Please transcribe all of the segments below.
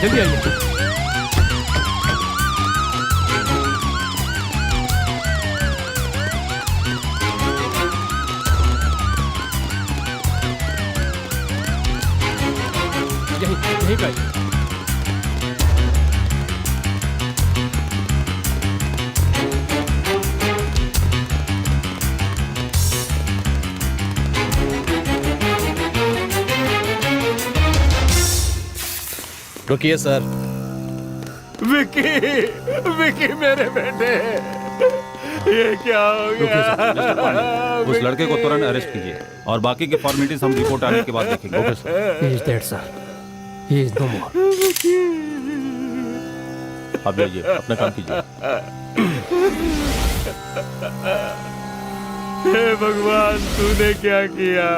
जल्दी आइए। यहीं पे। रुकिए सर। विकी, विकी मेरे बेटे, ये क्या हो गया? उस लड़के को तुरंत अरेस्ट कीजिए और बाकी के फॉर्मेलिटीज हम रिपोर्ट आने के बाद देखेंगे। Okay sir. He is dead sir. He is no more. आप जाइए, अपना काम कीजिए। हे भगवान, तूने क्या किया?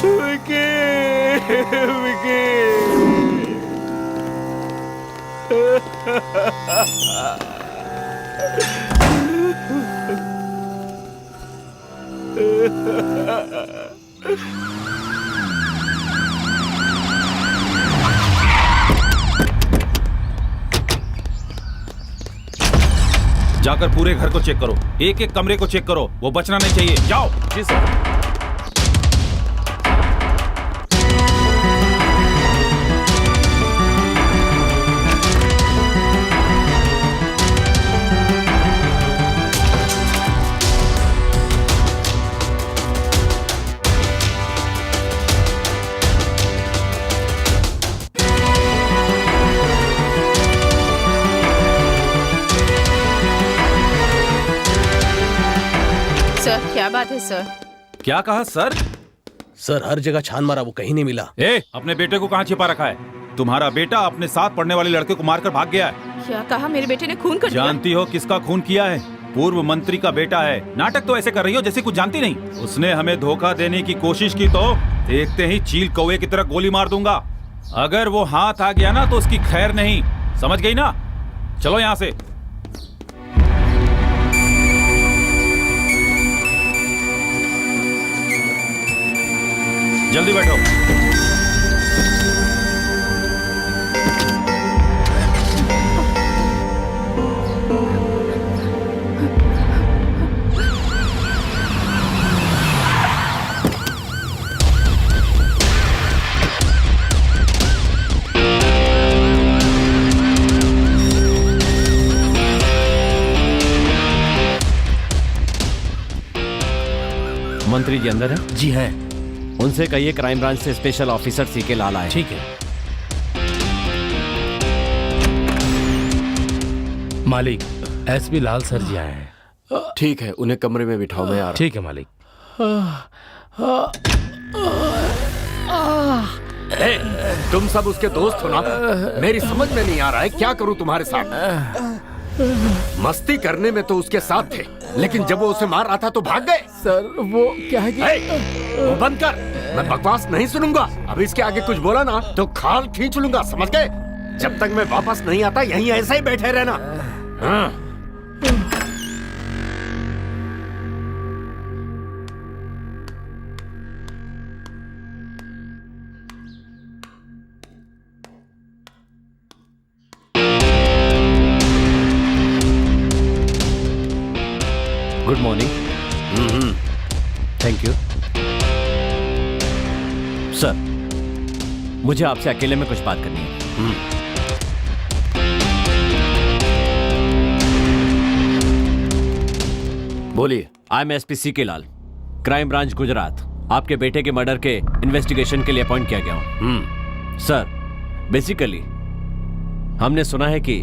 विकी, विकी। जाकर पूरे घर को चेक करो, एक एक कमरे को चेक करो, वो बचना नहीं चाहिए। जाओ। जी सर। क्या बात है सर? क्या कहा सर? सर हर जगह छान मारा, वो कहीं नहीं मिला। अपने बेटे को कहाँ छिपा रखा है? तुम्हारा बेटा अपने साथ पढ़ने वाले लड़के को मारकर भाग गया है। क्या कहा? मेरे बेटे ने खून कर दिया? जानती हो किसका खून किया है? पूर्व मंत्री का बेटा है। नाटक तो ऐसे कर रही हो जैसे कुछ जानती नहीं। उसने हमें धोखा देने की कोशिश की तो देखते ही चील कौवे की तरह गोली मार दूंगा। अगर वो हाथ आ गया ना तो उसकी खैर नहीं, समझ गई ना? चलो यहाँ से। जल्दी बैठो। मंत्री जी अंदर है? जी हैं। उनसे कहिए क्राइम ब्रांच से स्पेशल ऑफिसर सीके लाल आए। ठीक है। मालिक, एसपी लाल सर जी आए हैं। ठीक है, उन्हें कमरे में बिठाओ, मैं आ रहा। ठीक है मालिक। तुम सब उसके दोस्त हो ना? मेरी समझ में नहीं आ रहा है क्या करूं तुम्हारे साथ। मस्ती करने में तो उसके साथ थे, लेकिन जब वो उसे मार रहा था तो भाग गए। सर वो क्या है वो बंद कर, मैं बकवास नहीं सुनूंगा। अब इसके आगे कुछ बोला ना तो खाल खींच लूंगा, समझ गए? जब तक मैं वापस नहीं आता यहीं ऐसे ही बैठे रहना। हाँ। Good morning. Thank you sir. मुझे आपसे अकेले में कुछ बात करनी है। बोलिए। I am SP CK Lal, crime branch Gujarat. आपके बेटे के मर्डर के इन्वेस्टिगेशन के लिए अपॉइंट किया गया हूं। सर बेसिकली हमने सुना है कि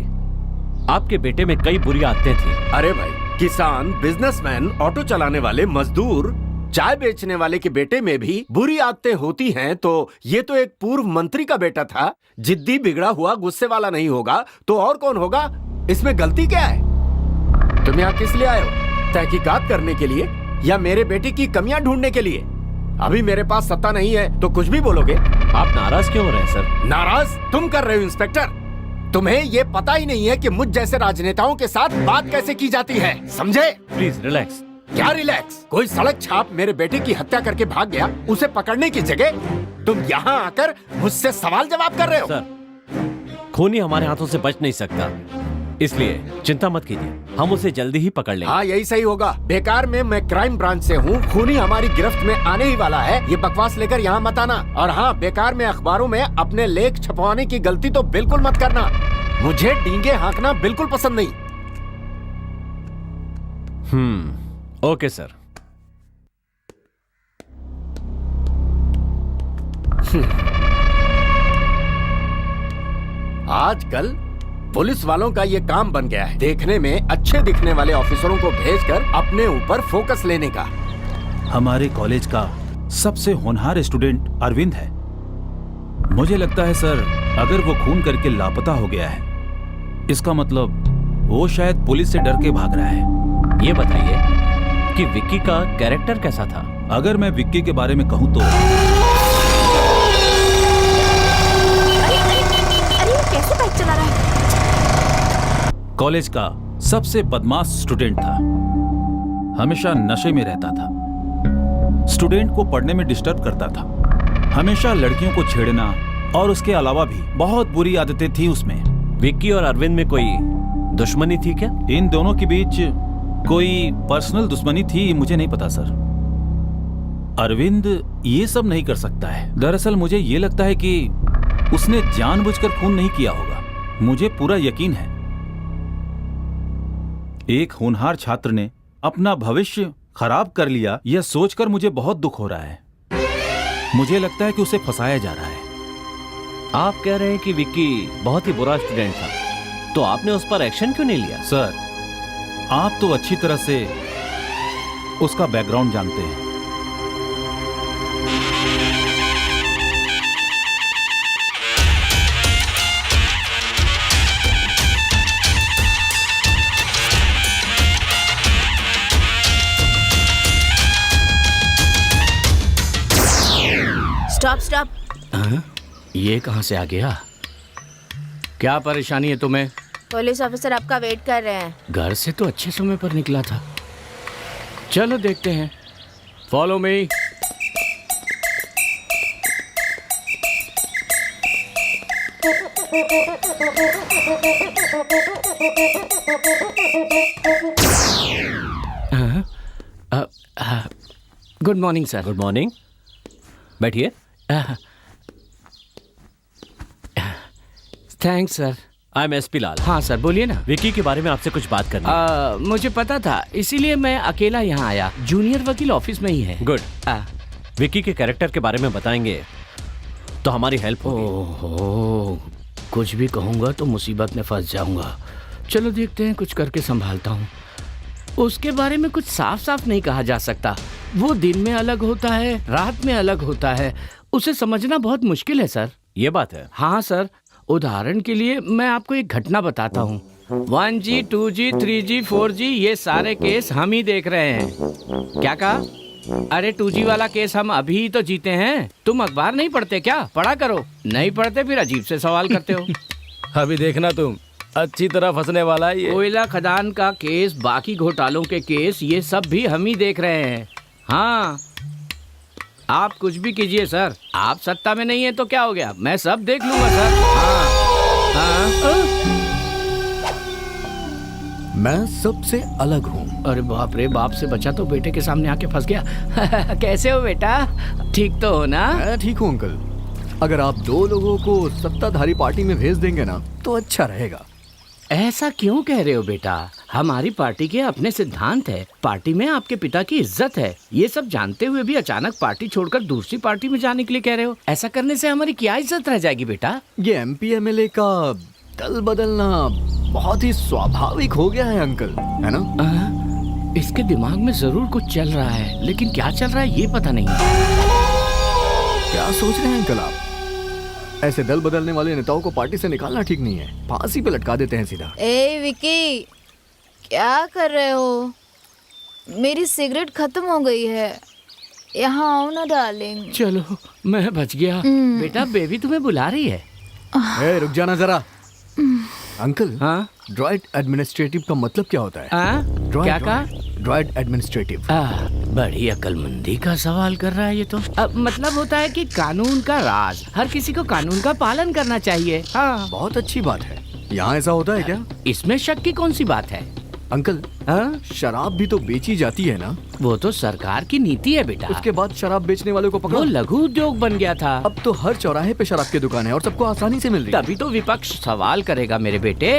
आपके बेटे में कई बुरी आदतें थी। अरे भाई, किसान, बिजनेसमैन, ऑटो चलाने वाले, मजदूर, चाय बेचने वाले के बेटे में भी बुरी आदतें होती हैं, तो ये तो एक पूर्व मंत्री का बेटा था। जिद्दी, बिगड़ा हुआ, गुस्से वाला नहीं होगा तो और कौन होगा? इसमें गलती क्या है? तुम यहाँ किस लिए आए हो? तहकीकात करने के लिए? या मेरे बेटे की कमियां ढूंढने के लिए? अभी मेरे पास सत्ता नहीं है तो कुछ भी बोलोगे। आप नाराज क्यों हो रहे हैं सर? नाराज तुम कर रहे हो इंस्पेक्टर। तुम्हें ये पता ही नहीं है कि मुझ जैसे राजनेताओं के साथ बात कैसे की जाती है, समझे? Please relax. क्या रिलैक्स? कोई सड़क छाप मेरे बेटे की हत्या करके भाग गया, उसे पकड़ने की जगह तुम यहाँ आकर मुझसे सवाल जवाब कर रहे हो। सर, खूनी हमारे हाथों से बच नहीं सकता, इसलिए चिंता मत कीजिए, हम उसे जल्दी ही पकड़ लेंगे। हाँ यही सही होगा। बेकार में मैं क्राइम ब्रांच से हूँ, खूनी हमारी गिरफ्त में आने ही वाला है। ये बकवास लेकर यहाँ मत आना। और हाँ, बेकार में अखबारों में अपने लेख छपवाने की गलती तो बिल्कुल मत करना। मुझे डींगे हाँकना बिल्कुल पसंद नहीं। Okay sir. आजकल पुलिस वालों का ये काम बन गया है, देखने में अच्छे दिखने वाले ऑफिसरों को भेजकर अपने ऊपर फोकस लेने का। हमारे कॉलेज का सबसे होनहार स्टूडेंट अरविंद है। मुझे लगता है सर, अगर वो खून करके लापता हो गया है, इसका मतलब वो शायद पुलिस से डर के भाग रहा है। ये बताइए कि विक्की का कैरेक्टर कैसा था? अगर मैं विक्की के बारे में कहूं तो अरे कैसे बाइक चला रहा है? कॉलेज का सबसे बदमाश स्टूडेंट था। हमेशा नशे में रहता था, स्टूडेंट को पढ़ने में डिस्टर्ब करता था, हमेशा लड़कियों को छेड़ना और उसके अलावा भी बहुत बुरी आदतें थी उसमें। विक्की और अरविंद में कोई दुश्मनी थी क्या? इन दोनों के बीच कोई पर्सनल दुश्मनी थी मुझे नहीं पता सर। अरविंद ये सब नहीं कर सकता है। दरअसल मुझे ये लगता है कि उसने जानबूझकर खून नहीं किया होगा। मुझे पूरा यकीन है एक होनहार छात्र ने अपना भविष्य खराब कर लिया, यह सोचकर मुझे बहुत दुख हो रहा है। मुझे लगता है कि उसे फंसाया जा रहा है। आप कह रहे हैं कि विक्की बहुत ही बुरा स्टूडेंट था, तो आपने उस पर एक्शन क्यों नहीं लिया? सर, आप तो अच्छी तरह से उसका बैकग्राउंड जानते हैं। Stop stop. ये कहां से आ गया? क्या परेशानी है तुम्हें? पुलिस ऑफिसर आपका वेट कर रहे हैं। घर से तो अच्छे समय पर निकला था। चलो देखते हैं। Follow me. Good morning sir. Good morning, बैठिए। Thanks sir. I am SP Lal. हाँ सर, बोलिए ना। विक्की के बारे में आपसे कुछ बात करनी है। मुझे पता था, इसीलिए मैं अकेला यहाँ आया। जूनियर वकील ऑफिस में ही है। गुड। विक्की के कैरेक्टर के बारे में बताएंगे तो हमारी हेल्प होगी। ओहो, कुछ भी कहूँगा तो मुसीबत में फंस जाऊंगा। चलो देखते हैं, कुछ करके संभालता हूँ। उसके बारे में कुछ साफ साफ नहीं कहा जा सकता। वो दिन में अलग होता है, रात में अलग होता है। उसे समझना बहुत मुश्किल है सर। ये बात है। हाँ सर, उदाहरण के लिए मैं आपको एक घटना बताता हूँ। 1G, 2G, 3G, 4G ये सारे केस हम ही देख रहे हैं। क्या कहा? अरे 2G वाला केस हम अभी ही तो जीते हैं। तुम अखबार नहीं पढ़ते क्या? पढ़ा करो। नहीं पढ़ते फिर अजीब से सवाल करते हो। अभी देखना तुम, अच्छी तरह फंसने वाला है ये। कोयला खदान का केस, बाकी घोटालों के केस, ये सब भी हम ही देख रहे हैं। हाँ, आप कुछ भी कीजिए सर, आप सत्ता में नहीं है तो क्या हो गया, मैं सब देख लूंगा सर। हाँ। मैं सबसे अलग हूँ। अरे बाप रे, बाप से बचा तो बेटे के सामने आके फंस गया। कैसे हो बेटा? ठीक तो हो ना? मैं ठीक हूँ अंकल। अगर आप 2 लोगों को सत्ताधारी पार्टी में भेज देंगे ना तो अच्छा रहेगा। ऐसा क्यों कह रहे हो बेटा? हमारी पार्टी के अपने सिद्धांत है, पार्टी में आपके पिता की इज्जत है। ये सब जानते हुए भी अचानक पार्टी छोड़कर दूसरी पार्टी में जाने के लिए कह रहे हो। ऐसा करने से हमारी क्या इज्जत रह जाएगी बेटा? ये MP MLA का दल बदलना बहुत ही स्वाभाविक हो गया है अंकल, है ना? इसके दिमाग में जरूर कुछ चल रहा है, लेकिन क्या चल रहा है ये पता नहीं। क्या सोच रहे हैं अंकल आप? ऐसे दल बदलने वाले नेताओं को पार्टी से निकालना ठीक नहीं है, फांसी पे लटका देते हैं सीधा। ए विकी, क्या कर रहे हो? मेरी सिगरेट खत्म हो गई है। यहाँ आओ ना डार्लिंग। चलो मैं बच गया। बेटा बेबी तुम्हें बुला रही है। ए, रुक जाना जरा। अंकल, हाँ ड्राइट एडमिनिस्ट्रेटिव का मतलब क्या होता है? क्या कहा? ड्राइट एडमिनिस्ट्रेटिव। बड़ी अक्लमंदी का सवाल कर रहा है ये तो। मतलब होता है कि कानून का राज, हर किसी को कानून का पालन करना चाहिए। हाँ बहुत अच्छी बात है। यहाँ ऐसा होता है क्या? इसमें शक की कौन सी बात है? अंकल, शराब भी तो बेची जाती है ना? वो तो सरकार की नीति है बेटा। उसके बाद शराब बेचने वालों को पकड़ो। वो लघु उद्योग बन गया था। अब तो हर चौराहे पे शराब की दुकान है और सबको आसानी से मिल रही है। तभी तो विपक्ष सवाल करेगा मेरे बेटे।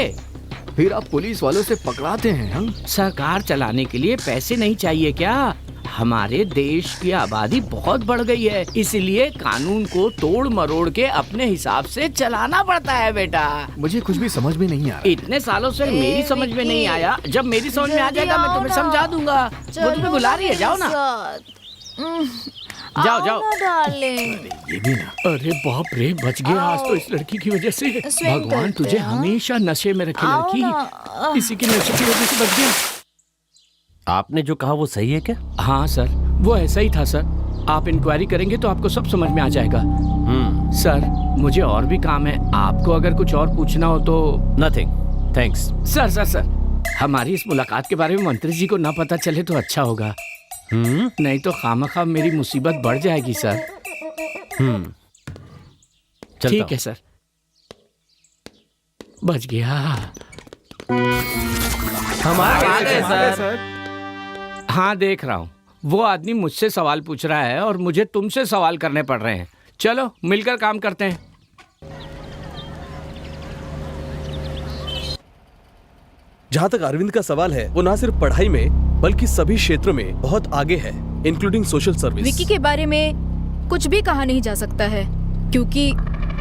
फिर आप पुलिस वालों से पकड़ाते हैं हम? सरकार चलाने के लिए पैसे नहीं चाहिए क्या? हमारे देश की आबादी बहुत बढ़ गई है, इसलिए कानून को तोड़ मरोड़ के अपने हिसाब से चलाना पड़ता है बेटा। मुझे कुछ भी समझ में नहीं आ रहा। इतने सालों से मेरी समझ में नहीं आया, जब मेरी समझ में आ जाएगा मैं तुम्हें समझा दूंगा। वो तुम्हें बुला रही है, जाओ ना। जाओ जाओ डार्लिंग। ये भी ना। अरे बाप रे, बच गया आज तो इस लड़की की वजह से। भगवान तुझे हमेशा नशे में रखे लड़की, इसी की नशे की वजह से बच गया। आपने जो कहा वो सही है क्या? हाँ सर, वो ऐसा ही था सर। आप इंक्वायरी करेंगे तो आपको सब समझ में आ जाएगा। सर मुझे और भी काम है, आपको अगर कुछ और पूछना हो तो। Nothing, thanks. Sir sir sir, हमारी इस मुलाकात के बारे में मंत्री जी को ना पता चले तो अच्छा होगा। नहीं तो खामखा मेरी मुसीबत बढ़ जाएगी सर। ठीक है सर, बच गया। हम आ गए सर। हाँ देख रहा हूँ, वो आदमी मुझसे सवाल पूछ रहा है और मुझे तुमसे सवाल करने पड़ रहे हैं। चलो मिलकर काम करते हैं। जहाँ तक अरविंद का सवाल है, वो ना सिर्फ पढ़ाई में बल्कि सभी क्षेत्रों में बहुत आगे है, इंक्लूडिंग सोशल सर्विस। विकी के बारे में कुछ भी कहा नहीं जा सकता है, क्योंकि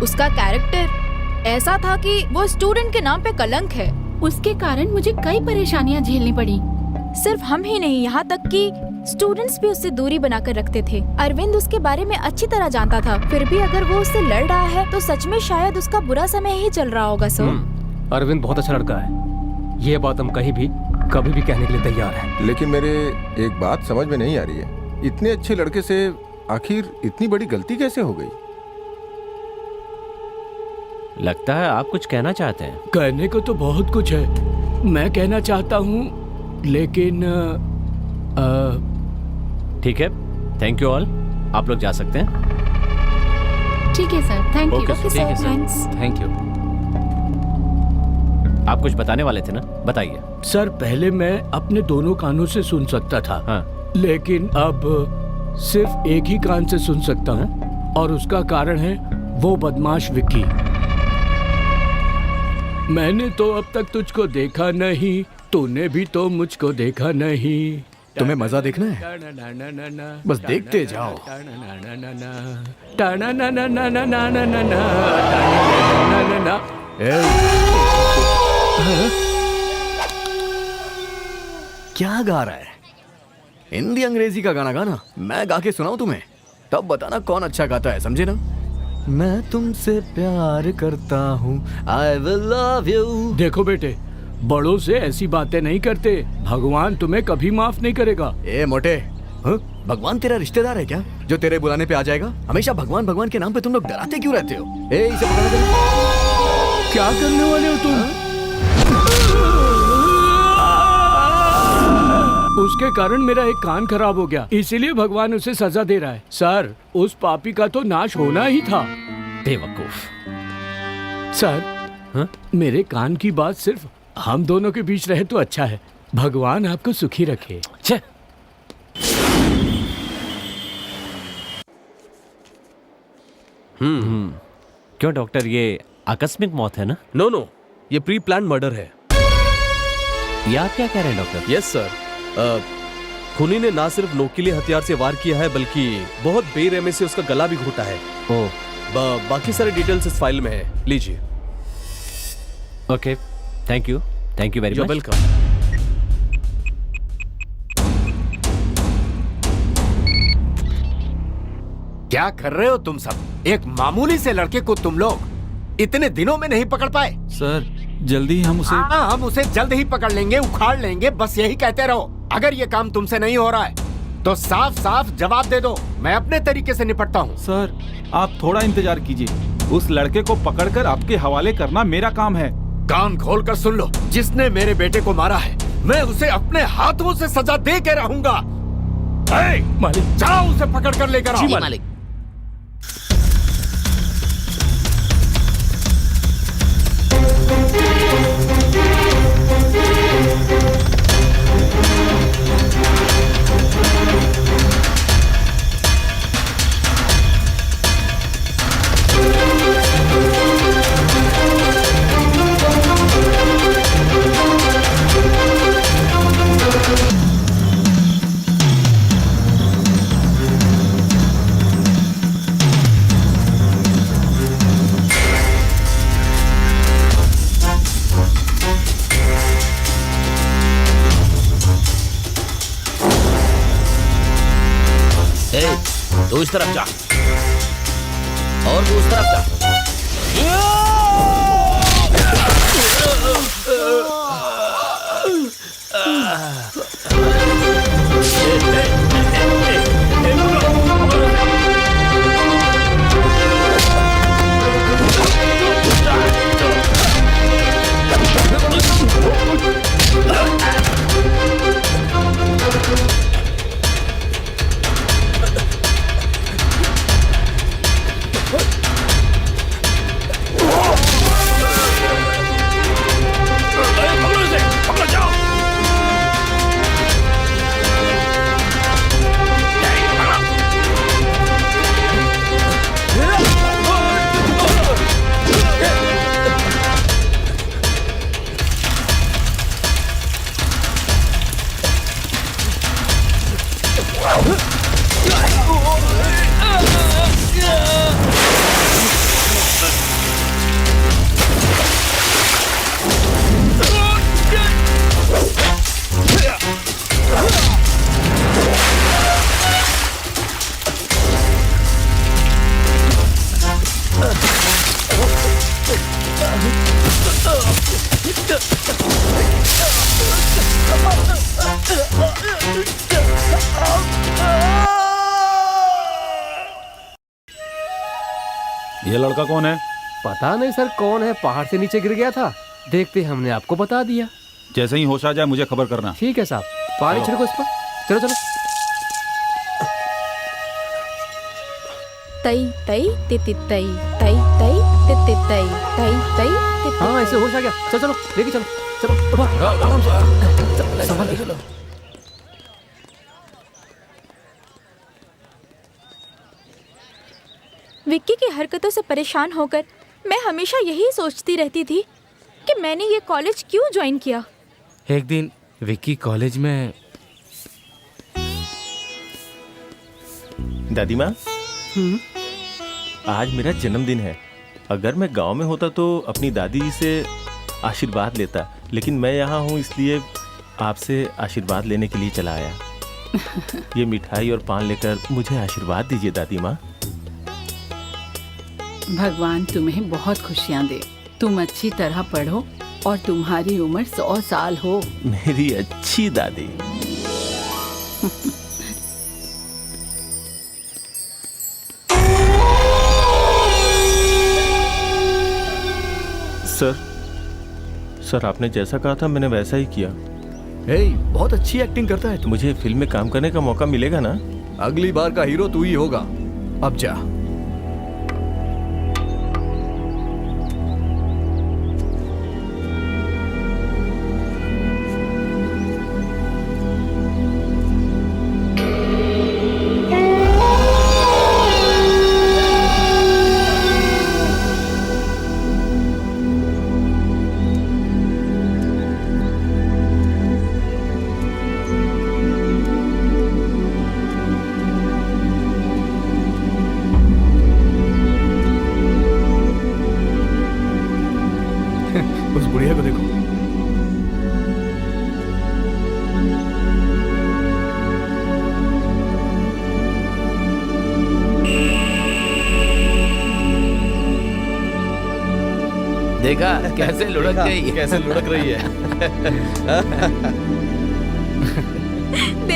उसका कैरेक्टर ऐसा था कि वो स्टूडेंट के नाम पे कलंक है। उसके कारण मुझे कई परेशानियां झेलनी पड़ी। सिर्फ हम ही नहीं, यहाँ तक कि स्टूडेंट्स भी उससे दूरी बनाकर रखते थे। अरविंद उसके बारे में अच्छी तरह जानता था, फिर भी अगर वो उससे लड़ रहा है तो सच में शायद उसका बुरा समय ही चल रहा होगा। सर अरविंद बहुत अच्छा लड़का है, ये बात हम कहीं भी कभी भी कहने के लिए तैयार हैं। लेकिन मेरे एक बात समझ में नहीं आ रही है, इतने अच्छे लड़के से आखिर इतनी बड़ी गलती कैसे हो गई? लगता है आप कुछ कहना चाहते हैं। कहने को तो बहुत कुछ है, मैं कहना चाहता हूँ, लेकिन ठीक है, थैंक यू ऑल, आप लोग जा सकते हैं। ठीक है sir, thank you. Okay sir, thanks. Thank you. आप कुछ बताने वाले थे ना, बताइए। सर पहले मैं अपने दोनों कानों से सुन सकता था, लेकिन अब सिर्फ एक ही कान से सुन सकता हूँ, और उसका कारण है वो बदमाश विक्की। मैंने तो अब तक तुझको देखा नहीं, तूने भी तो मुझको देखा नहीं। तुम्हें मजा देखना है? बस देखते जाओ। क्या गा रहा है? हिंदी अंग्रेजी का गाना गाना, मैं गा के सुनाऊं तुम्हें, तब बताना कौन अच्छा गाता है, समझे ना? मैं तुमसे प्यार करता हूँ, I will love you। देखो बेटे, बड़ों से ऐसी बातें नहीं करते, भगवान तुम्हें कभी माफ नहीं करेगा। ए मोटे, भगवान तेरा रिश्तेदार है क्या जो तेरे बुलाने पे आ जाएगा? हमेशा भगवान भगवान के नाम पे तुम लोग डराते क्यों रहते हो? ए इसे पकड़ दे। क्या करने वाले हो तुम? उसके कारण मेरा एक कान खराब हो गया, इसीलिए भगवान उसे सजा दे रहा है। सर उस पापी का तो नाश होना ही था। बेवकूफ। सर मेरे कान की बात सिर्फ हम दोनों के बीच रहे तो अच्छा है। भगवान आपको सुखी रखे। छे। क्यों डॉक्टर, ये आकस्मिक मौत है ना? नो नो, ये प्री प्लान मर्डर है। ये आप क्या कह रहे हैं डॉक्टर? यस सर, खूनी ने ना सिर्फ नोकीले हथियार से वार किया है, बल्कि बहुत बेरहमी से उसका गला भी घोटा है। बाकी सारे डिटेल्स इस फाइल में है, लीजिए। Okay, thank you very much. Welcome. क्या कर रहे हो तुम सब? एक मामूली से लड़के को तुम लोग इतने दिनों में नहीं पकड़ पाए? सर जल्दी हम उसे हम उसे जल्द ही पकड़ लेंगे, उखाड़ लेंगे, बस यही कहते रहो। अगर ये काम तुमसे नहीं हो रहा है तो साफ साफ जवाब दे दो, मैं अपने तरीके से निपटता हूँ। सर आप थोड़ा इंतजार कीजिए, उस लड़के को पकड़कर आपके हवाले करना मेरा काम है। कान खोल कर सुन लो, जिसने मेरे बेटे को मारा है मैं उसे अपने हाथों से सजा दे के रहूंगा। मालिक, जाओ उसे पकड़ कर लेकर आओ। जी मालिक। तू इस तरफ जा और तू उस तरफ जा। ये लड़का कौन है? पता नहीं सर कौन है, पहाड़ से नीचे गिर गया था, देखते हमने आपको बता दिया। जैसे ही होश आ जाए मुझे खबर करना। ठीक है साहब, पानी छिड़को इस पर। चलो चलो। तई तई तिति तई तई तई तिति तई तई तई तिति। हाँ ऐसे होश आ गया। चलो चलो लेके चलो। चलो आराम से संभाल के चलो। विक्की की हरकतों से परेशान होकर मैं हमेशा यही सोचती रहती थी कि मैंने ये कॉलेज क्यों ज्वाइन किया। एक दिन विक्की कॉलेज में। दादी माँ, आज मेरा जन्मदिन है। अगर मैं गांव में होता तो अपनी दादी जी से आशीर्वाद लेता, लेकिन मैं यहाँ हूँ इसलिए आपसे आशीर्वाद लेने के लिए चला आया। ये मिठाई और पान लेकर मुझे आशीर्वाद दीजिए दादी माँ। भगवान तुम्हें बहुत खुशियाँ दे। तुम अच्छी तरह पढ़ो और तुम्हारी उम्र 100 साल हो। मेरी अच्छी दादी। सर आपने जैसा कहा था मैंने वैसा ही किया। बहुत अच्छी एक्टिंग करता है तू। मुझे फिल्म में काम करने का मौका मिलेगा ना? अगली बार का हीरो तू ही होगा। अब जा। उस बुढ़िया को देखो। देखा कैसे लुढ़क गई। कैसे लुढ़क रही है।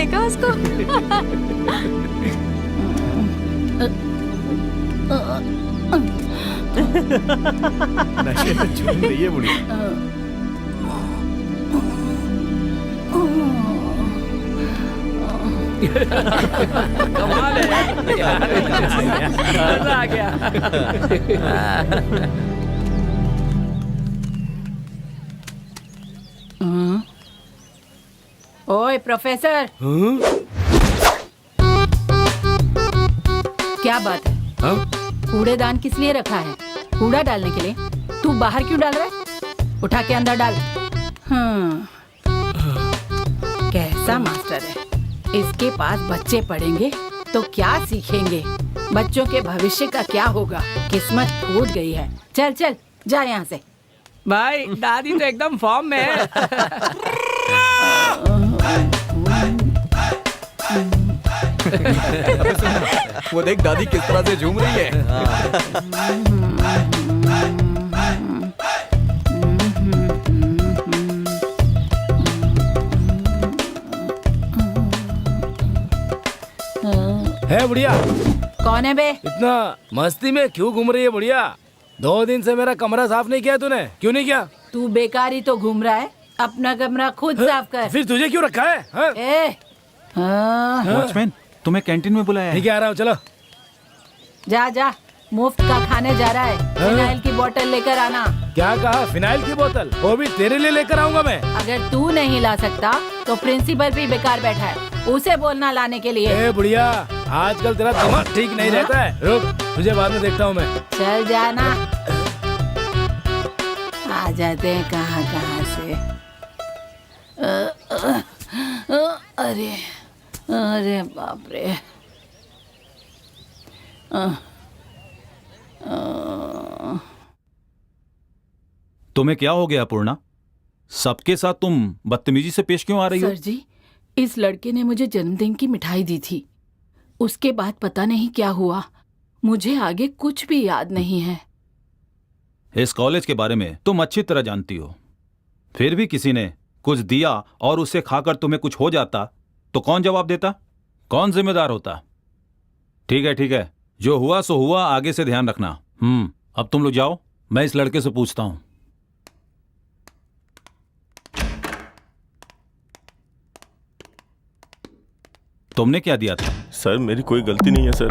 देखा उसको? नशे में झूम रही है बुढ़िया। कमाल है यार, मजा आ गया। ओए प्रोफेसर, क्या बात है? कूड़ेदान किस लिए रखा है? कूड़ा डालने के लिए? तू बाहर क्यों डाल रहा है? उठा के अंदर डाल। कैसा मास्टर है? इसके पास बच्चे पढ़ेंगे तो क्या सीखेंगे? बच्चों के भविष्य का क्या होगा? किस्मत फूट गई है। चल चल जा यहाँ से। भाई दादी तो एकदम फॉर्म में है। वो देख दादी किस तरह से झूम रही है। है बुढ़िया, कौन है बे? इतना मस्ती में क्यों घूम रही है बुढ़िया? 2 दिन से मेरा कमरा साफ नहीं किया तूने, क्यों नहीं किया? तू बेकार ही तो घूम रहा है। अपना कमरा खुद साफ कर। फिर तुझे क्यों रखा है? वॉचमैन, तुम्हें कैंटीन में बुलाया है। ठीक है, आ रहा हूँ, चलो। जा जा, मुफ्त का खाने जा रहा है। फिनाइल की बोतल लेकर आना। क्या कहा? फिनाइल की बोतल? वो भी तेरे लिए लेकर आऊंगा मैं। अगर तू नहीं ला सकता तो प्रिंसिपल भी बेकार बैठा है, उसे बोलना लाने के लिए। ए बुढ़िया, आजकल तेरा दिमाग ठीक नहीं रहता है। रुक, तुझे बाद में देखता हूँ मैं। चल जाना। आ जाते हैं कहाँ कहाँ से। अरे अरे बाप रे। तुम्हें क्या हो गया पूर्णा? सबके साथ तुम बदतमीजी से पेश क्यों आ रही हो? सर जी, इस लड़के ने मुझे जन्मदिन की मिठाई दी थी। उसके बाद पता नहीं क्या हुआ। मुझे आगे कुछ भी याद नहीं है। इस कॉलेज के बारे में तुम अच्छी तरह जानती हो। फिर भी किसी ने कुछ दिया और उसे खाकर तुम्हें कुछ हो जाता तो कौन जवाब देता? कौन जिम्मेदार होता? ठीक है, जो हुआ सो हुआ, आगे से ध्यान रखना। अब तुम लोग जाओ, मैं इस लड़के से पूछता हूं। तुमने क्या दिया था? सर मेरी कोई गलती नहीं है सर।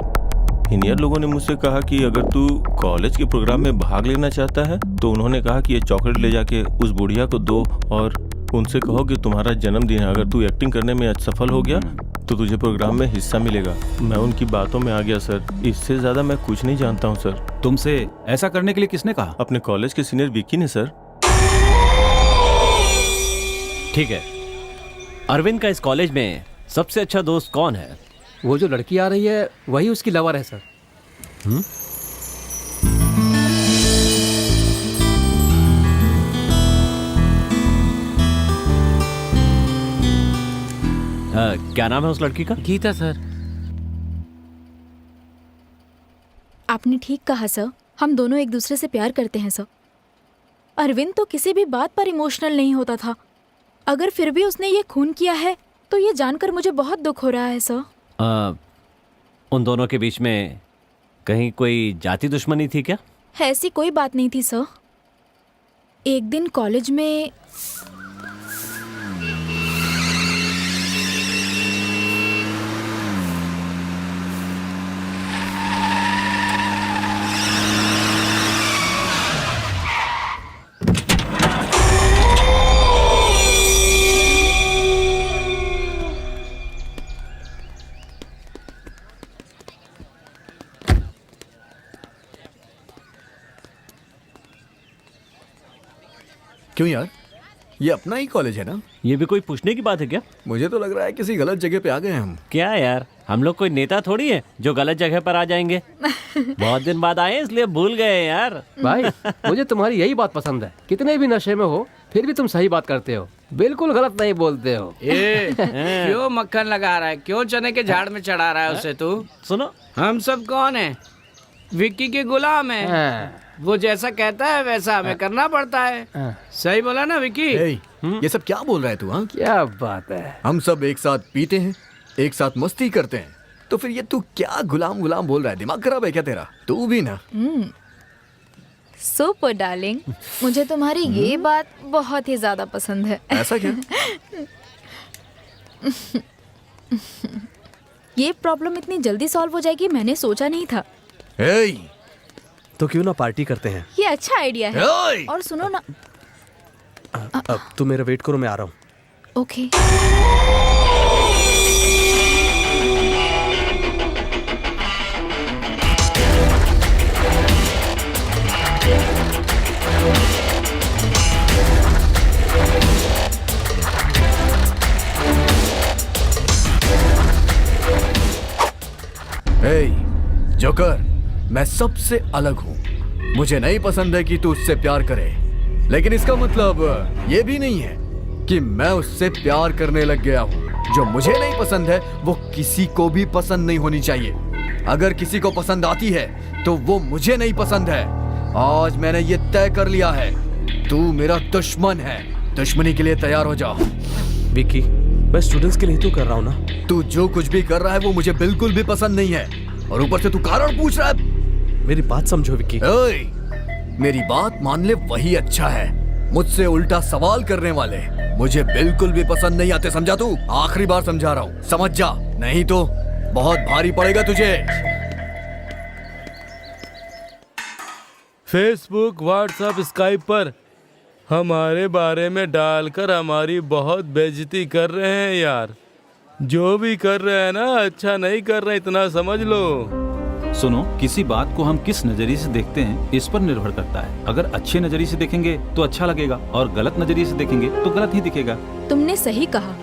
सीनियर लोगों ने मुझसे कहा कि अगर तू कॉलेज के प्रोग्राम में भाग लेना चाहता है तो उन्होंने कहा कि ये चॉकलेट ले जाके उस बुढ़िया को दो और उनसे कहो कि तुम्हारा जन्मदिन है, अगर तू एक्टिंग करने में सफल हो गया तो तुझे प्रोग्राम में हिस्सा मिलेगा। मैं उनकी बातों में आ गया सर, इससे ज्यादा मैं कुछ नहीं जानता हूँ सर। तुमसे ऐसा करने के लिए किसने कहा? अपने कॉलेज के सीनियर विक्की ने सर। ठीक है, अरविंद का इस कॉलेज में सबसे अच्छा दोस्त कौन है? वो जो लड़की आ रही है वही उसकी लवर है सर। क्या नाम है उस लड़की का? गीता सर। आपने ठीक कहा सर, हम दोनों एक दूसरे से प्यार करते हैं सर। अरविंद तो किसी भी बात पर इमोशनल नहीं होता था। अगर फिर भी उसने ये खून किया है तो ये जानकर मुझे बहुत दुख हो रहा है सर। उन दोनों के बीच में कहीं कोई जाति दुश्मनी थी क्या? ऐसी कोई बात नहीं थी सर। एक दिन कॉलेज में क्यों यार, ये अपना ही कॉलेज है ना? ये भी कोई पूछने की बात है क्या? मुझे तो लग रहा है किसी गलत जगह पे आ गए हम। क्या यार, हम लोग कोई नेता थोड़ी है जो गलत जगह पर आ जाएंगे। बहुत दिन बाद आए इसलिए भूल गए यार। भाई मुझे तुम्हारी यही बात पसंद है, कितने भी नशे में हो फिर भी तुम सही बात करते हो, बिल्कुल गलत नहीं बोलते हो। क्यों मक्खन लगा रहा है? क्यों चने के झाड़ में चढ़ा रहा है उसे? तू सुनो, हम सब कौन है? विक्की के गुलाम है। वो जैसा कहता है वैसा हमें करना पड़ता है। सही बोला ना विकी? ये सब क्या बोल रहा है तू? हाँ, क्या बात है। हम सब एक साथ पीते हैं, एक साथ मस्ती करते हैं, तो फिर ये तू क्या गुलाम गुलाम बोल रहा है? दिमाग खराब है क्या तेरा? तू भी ना। सुपर डार्लिंग, मुझे तुम्हारी ये बात बहुत ही ज्यादा पसंद है। ऐसा क्या? ये प्रॉब्लम इतनी जल्दी सॉल्व हो जाएगी मैंने सोचा नहीं था। तो क्यों ना पार्टी करते हैं? ये अच्छा आइडिया है। और सुनो ना, अब तुम मेरा वेट करो, मैं आ रहा हूँ। ओके। जोकर, मैं सबसे अलग हूँ। मुझे नहीं पसंद है कि तू उससे प्यार करे, लेकिन इसका मतलब ये भी नहीं है कि मैं उससे प्यार करने लग गया हूँ। जो मुझे नहीं पसंद है वो किसी को भी पसंद नहीं होनी चाहिए। अगर किसी को पसंद आती है तो वो मुझे नहीं पसंद है। आज मैंने ये तय कर लिया है, तू मेरा दुश्मन है। दुश्मनी के लिए तैयार हो जा। विकी, मैं स्टूडेंट्स के लिए तो कर रहा हूँ ना। तू जो कुछ भी कर रहा है वो मुझे बिल्कुल भी पसंद नहीं है, और ऊपर से तू कारण पूछ रहा है। मेरी बात समझो विकी। मेरी बात मान ले वही अच्छा है। मुझसे उल्टा सवाल करने वाले मुझे बिल्कुल भी पसंद नहीं आते, समझा तू? आखिरी बार समझा रहा हूँ, समझ जा, नहीं तो बहुत भारी पड़ेगा तुझे। फेसबुक, व्हाट्सएप, स्काइप पर हमारे बारे में डालकर हमारी बहुत बेइज्जती कर रहे हैं यार। जो भी कर रहे हैं ना, अच्छा नहीं कर रहे, इतना समझ लो। सुनो, किसी बात को हम किस नजरिए से देखते हैं इस पर निर्भर करता है। अगर अच्छे नजरिए से देखेंगे तो अच्छा लगेगा, और गलत नजरिए से देखेंगे तो गलत ही दिखेगा। तुमने सही कहा,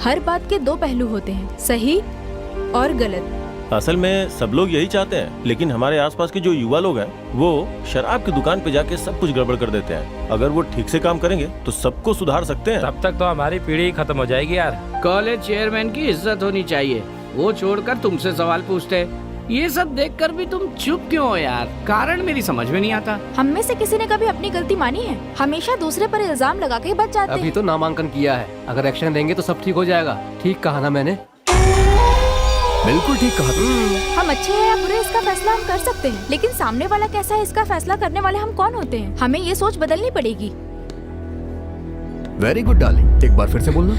हर बात के दो पहलू होते हैं, सही और गलत। असल में सब लोग यही चाहते हैं, लेकिन हमारे आसपास के जो युवा लोग हैं वो शराब की दुकान पे जाके सब कुछ गड़बड़ कर देते हैं। अगर वो ठीक से काम करेंगे तो सबको सुधार सकते हैं। तब तक तो हमारी पीढ़ी खत्म हो जाएगी यार। कॉलेज चेयरमैन की इज्जत होनी चाहिए, वो छोड़कर तुमसे सवाल पूछते हैं। ये सब देखकर भी तुम चुप क्यों हो यार? कारण मेरी समझ में नहीं आता। हम में से किसी ने कभी अपनी गलती मानी है? हमेशा दूसरे पर इल्जाम लगा के बच जाते हैं। अभी तो नामांकन किया है, अगर एक्शन लेंगे तो सब ठीक हो जाएगा। ठीक कहा ना मैंने? बिल्कुल ठीक कहा तुमने। हम अच्छे हैं या बुरे इसका फैसला हम कर सकते हैं, लेकिन सामने वाला कैसा है इसका फैसला करने वाले हम कौन होते हैं? हमें ये सोच बदलनी पड़ेगी। वेरी गुड डार्लिंग, एक बार फिर से बोलना।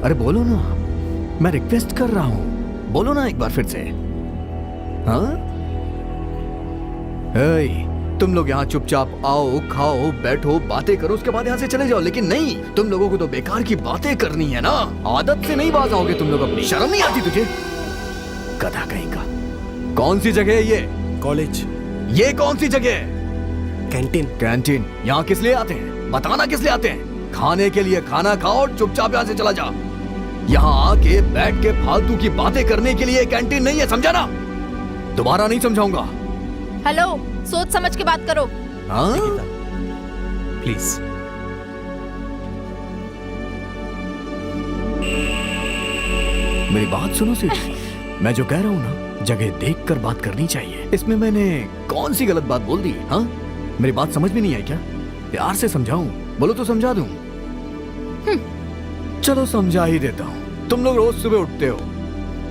अरे बोलो ना, मैं रिक्वेस्ट कर रहा हूँ, बोलो ना एक बार फिर से। हाँ, तुम लोग यहाँ चुपचाप आओ, खाओ, बैठो, बातें करो, उसके बाद यहाँ से चले जाओ। लेकिन नहीं, तुम लोगों को तो बेकार की बातें करनी है ना। आदत से नहीं बाज आओगे तुम लोग अपनी। शर्म नहीं आती तुझे? गधा कहीं का। कौन सी जगह है ये? कॉलेज। ये कौन सी जगह है? कैंटीन। कैंटीन यहाँ किस लिए आते हैं? बताना किस लिए आते हैं? खाने के लिए। खाना खाओ और चुपचाप यहाँ से चला जा। यहाँ आके बैठ के फालतू की बातें करने के लिए कैंटीन नहीं है, समझा ना? दोबारा नहीं समझाऊंगा। हेलो, सोच समझ के बात करो। हाँ? प्लीज। मेरी बात सुनो सीधी। मैं जो कह रहा हूँ ना, जगह देखकर बात करनी चाहिए। इसमें मैंने कौन सी गलत बात बोल दी? हाँ, मेरी बात समझ में नहीं आई क्या? प्यार से समझाऊं? बोलो तो समझा दूं। चलो समझा ही देता हूँ। तुम लोग रोज सुबह उठते हो,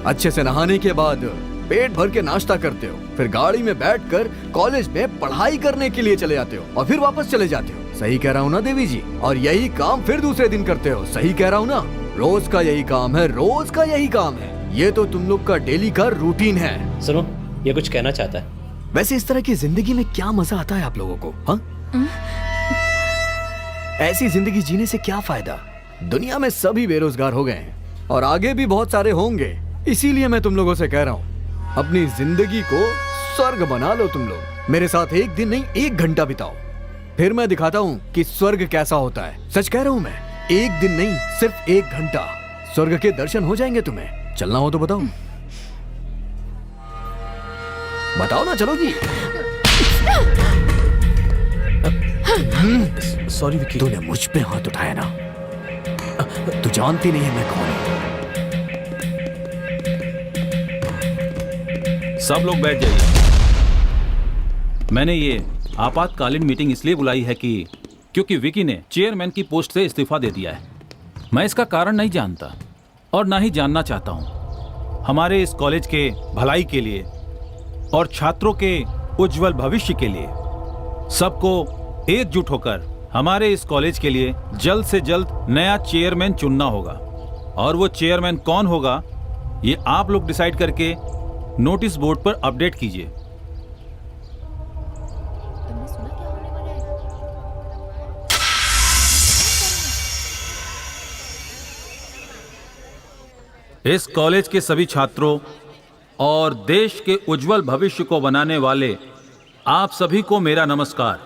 अच्छे से नहाने के बाद पेट भर के नाश्ता करते हो, फिर गाड़ी में बैठकर कॉलेज में पढ़ाई करने के लिए चले जाते हो, और फिर वापस चले जाते हो। सही कह रहा हूँ ना देवी जी? और यही काम फिर दूसरे दिन करते हो। सही कह रहा हूँ ना? रोज का यही काम है, रोज का यही काम है। ये तो तुम लोग का डेली का रूटीन है। सुनो, ये कुछ कहना चाहता है। वैसे इस तरह की जिंदगी में क्या मजा आता है आप लोगों को? हाँ, ऐसी जिंदगी जीने से क्या फायदा? दुनिया में सभी बेरोजगार हो गए हैं, और आगे भी बहुत सारे होंगे। इसीलिए मैं तुम लोगों से कह रहा हूँ, अपनी जिंदगी को स्वर्ग बना लो। तुम लोग मेरे साथ एक दिन नहीं, 1 घंटा बिताओ, फिर मैं दिखाता हूँ कि स्वर्ग कैसा होता है। सच कह रहा हूँ मैं, 1 दिन नहीं, सिर्फ 1 घंटा। स्वर्ग के दर्शन हो जाएंगे तुम्हें। चलना हो तो बताओ। बताओ ना, चलोगी? सॉरी विकी। तूने मुझ पे हाथ उठाया ना? तू जानती नहीं है मैं कौन हूं। सब लोग बैठ जाइए। मैंने ये आपातकालीन मीटिंग इसलिए बुलाई है क्योंकि विकी ने चेयरमैन की पोस्ट से इस्तीफा दे दिया है। मैं इसका कारण नहीं जानता और ना ही जानना चाहता हूँ। हमारे इस कॉलेज के भलाई के लिए और छात्रों के उज्जवल भविष्य के लिए सबको एकजुट होकर हमारे इस कॉलेज के लिए जल्द से जल्द नया चेयरमैन चुनना होगा। और वो चेयरमैन कौन होगा ये आप लोग डिसाइड करके नोटिस बोर्ड पर अपडेट कीजिए। इस कॉलेज के सभी छात्रों और देश के उज्जवल भविष्य को बनाने वाले आप सभी को मेरा नमस्कार।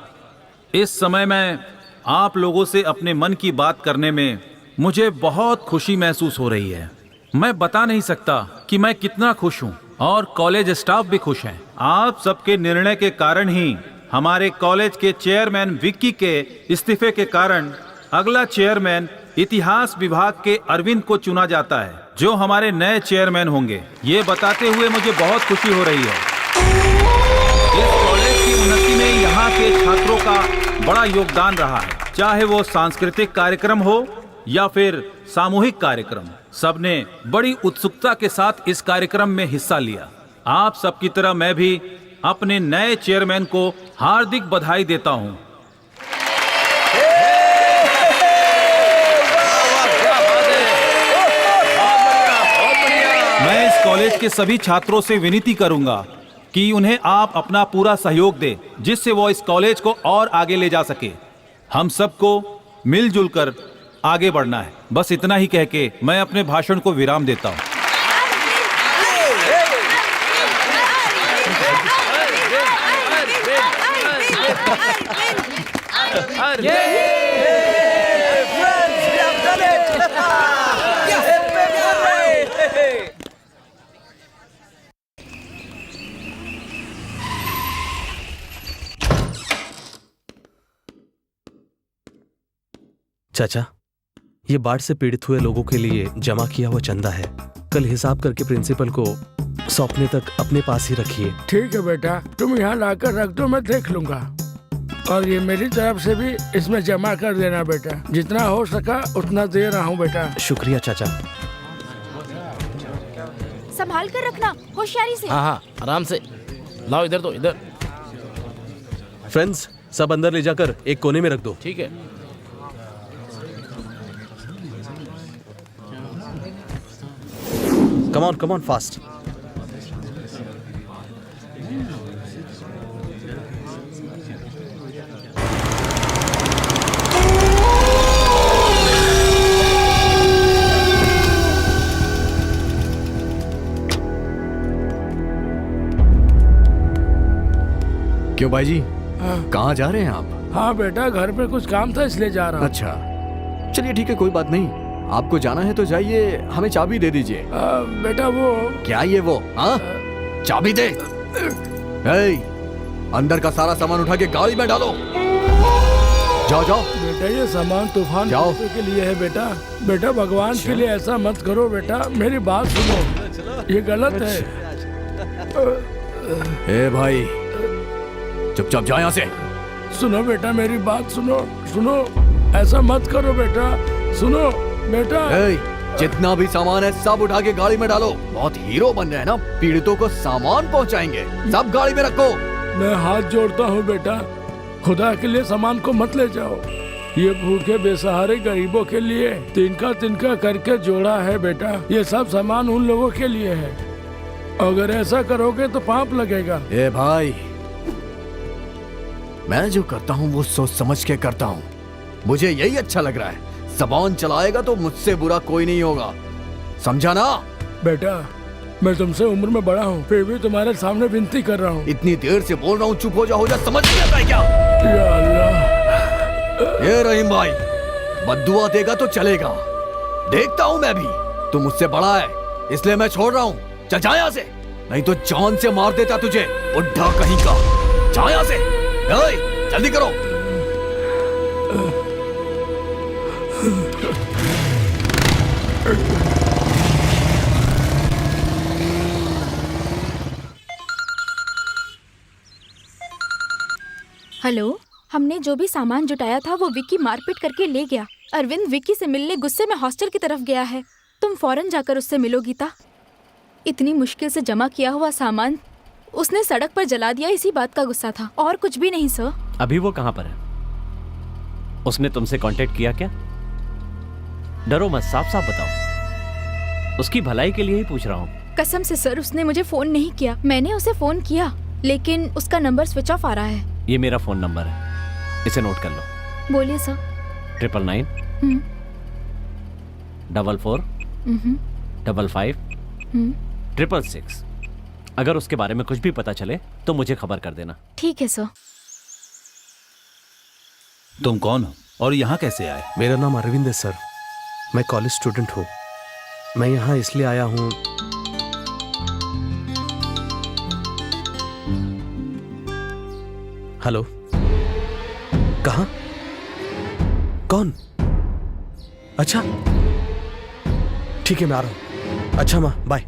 इस समय मैं आप लोगों से अपने मन की बात करने में मुझे बहुत खुशी महसूस हो रही है। मैं बता नहीं सकता कि मैं कितना खुश हूं और कॉलेज स्टाफ भी खुश है। आप सबके निर्णय के कारण ही हमारे कॉलेज के चेयरमैन विक्की के इस्तीफे के कारण अगला चेयरमैन इतिहास विभाग के अरविंद को चुना जाता है, जो हमारे नए चेयरमैन होंगे। ये बताते हुए मुझे बहुत खुशी हो रही है। इस कॉलेज की उन्नति में यहाँ के छात्रों का बड़ा योगदान रहा है, चाहे वो सांस्कृतिक कार्यक्रम हो या फिर सामूहिक कार्यक्रम। सबने बड़ी उत्सुकता के साथ इस कार्यक्रम में हिस्सा लिया। आप सबकी तरह मैं भी अपने नए चेयरमैन को हार्दिक बधाई देता हूँ। मैं इस कॉलेज के सभी छात्रों से विनती करूंगा कि उन्हें आप अपना पूरा सहयोग दें, जिससे वो इस कॉलेज को और आगे ले जा सके। हम सबको मिलजुल कर आगे बढ़ना है। बस इतना ही कह के मैं अपने भाषण को विराम देता हूँ। चाचा, ये बाढ़ से पीड़ित हुए लोगों के लिए जमा किया हुआ चंदा है। कल हिसाब करके प्रिंसिपल को सौंपने तक अपने पास ही रखिए। ठीक है बेटा, तुम यहाँ लाकर रख दो, मैं देख लूंगा। और ये मेरी तरफ से भी इसमें जमा कर देना बेटा। जितना हो सका उतना दे रहा हूँ बेटा। शुक्रिया चाचा। संभाल कर रखना, होशियारी से। हाँ, आराम से लाओ। इधर तो इधर। फ्रेंड्स, सब अंदर ले जाकर एक कोने में रख दो। ठीक है। Come on, fast. क्यों भाई जी, कहाँ जा रहे हैं आप? हाँ बेटा, घर पे कुछ काम था इसलिए जा रहा हूँ। अच्छा, चलिए ठीक है, कोई बात नहीं। आपको जाना है तो जाइए, हमें चाबी दे दीजिए। बेटा वो क्या ये वो? हाँ, चाबी दे। अंदर का सारा सामान उठा के गाड़ी में डालो। जाओ जाओ। बेटा ये सामान तूफान के लिए है बेटा। बेटा भगवान के लिए ऐसा मत करो बेटा, मेरी बात सुनो, ये गलत है। ए भाई, चुपचाप जाओ यहाँ से। सुनो बेटा, मेरी बात सुनो, ऐसा मत करो बेटा, सुनो बेटा। जितना भी सामान है सब उठा के गाड़ी में डालो। बहुत हीरो बन रहे हैं ना, पीड़ितों को सामान पहुंचाएंगे। सब गाड़ी में रखो। मैं हाथ जोड़ता हूँ बेटा, खुदा के लिए सामान को मत ले जाओ। ये भूखे बेसहारे गरीबों के लिए तिनका करके जोड़ा है बेटा। ये सब सामान उन लोगों के लिए है। अगर ऐसा करोगे तो पाप लगेगा। ए भाई, मैं जो करता हूँ वो सोच समझ के करता हूँ। मुझे यही अच्छा लग रहा है। ज़बान चलाएगा तो मुझसे बुरा कोई नहीं होगा, समझा ना? बेटा मैं तुमसे उम्र में बड़ा हूँ, फिर भी तुम्हारे सामने विनती कर रहा हूँ। इतनी देर से बोल रहा हूँ, चुप हो जा, समझ नहीं आता है क्या? या अल्लाह। ये रहीम भाई, बद्दुआ देगा तो चलेगा। देखता हूँ मैं भी, तू मुझसे बड़ा है इसलिए मैं छोड़ रहा हूँ। चल जा यहाँ से, नहीं तो जान से मार देता तुझे, बुढ़ा कहीं का। जा यहाँ से, जल्दी करो। हेलो, हमने जो भी सामान जुटाया था वो विक्की मारपीट करके ले गया। अरविंद विक्की से मिलने गुस्से में हॉस्टल की तरफ गया है। तुम फौरन जाकर उससे मिलो गीता। इतनी मुश्किल से जमा किया हुआ सामान उसने सड़क पर जला दिया, इसी बात का गुस्सा था और कुछ भी नहीं सर। अभी वो कहाँ पर है? उसने तुमसे कांटेक्ट किया क्या? डरो मत, साफ साफ बताओ। उसकी भलाई के लिए ही पूछ रहा हूँ। कसम से सर, उसने मुझे फोन नहीं किया। मैंने उसे फोन किया लेकिन उसका नंबर स्विच ऑफ आ रहा है। ये मेरा फोन नंबर है, इसे नोट कर लो। बोलिए सर। 999 44 55 666। अगर उसके बारे में कुछ भी पता चले तो मुझे खबर कर देना। ठीक है सर। तुम कौन हो और यहाँ कैसे आए? मेरा नाम अरविंद है सर, मैं कॉलेज स्टूडेंट हूँ। मैं यहाँ इसलिए आया हूँ, हेलो, कहाँ? कौन? अच्छा ठीक है, मैं आ रहा हूँ। अच्छा माँ, बाय।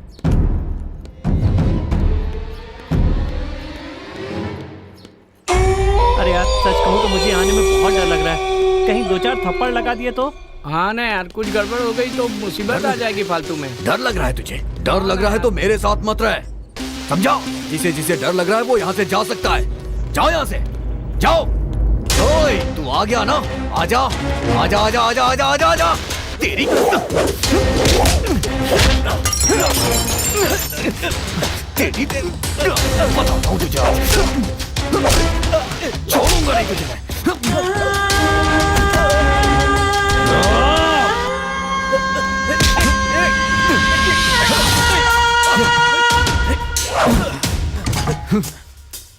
अरे यार, सच कहूँ तो मुझे आने में बहुत डर लग रहा है। कहीं 2-4 थप्पड़ लगा दिए तो? हाँ ना यार, कुछ गड़बड़ हो गई तो मुसीबत आ जाएगी फालतू में। डर लग रहा है तुझे? डर लग रहा है तो मेरे साथ मत रहे, समझा? जिसे जिसे डर लग रहा है वो यहाँ से जा सकता है। जाओ यहाँ से, जाओ। ओए, तू आ गया ना? आजा आजा आजा आजा आजा आजा आजा। तेरी तेरी बताता हूँ तुझे, छोड़ूंगा नहीं तुझे मैं।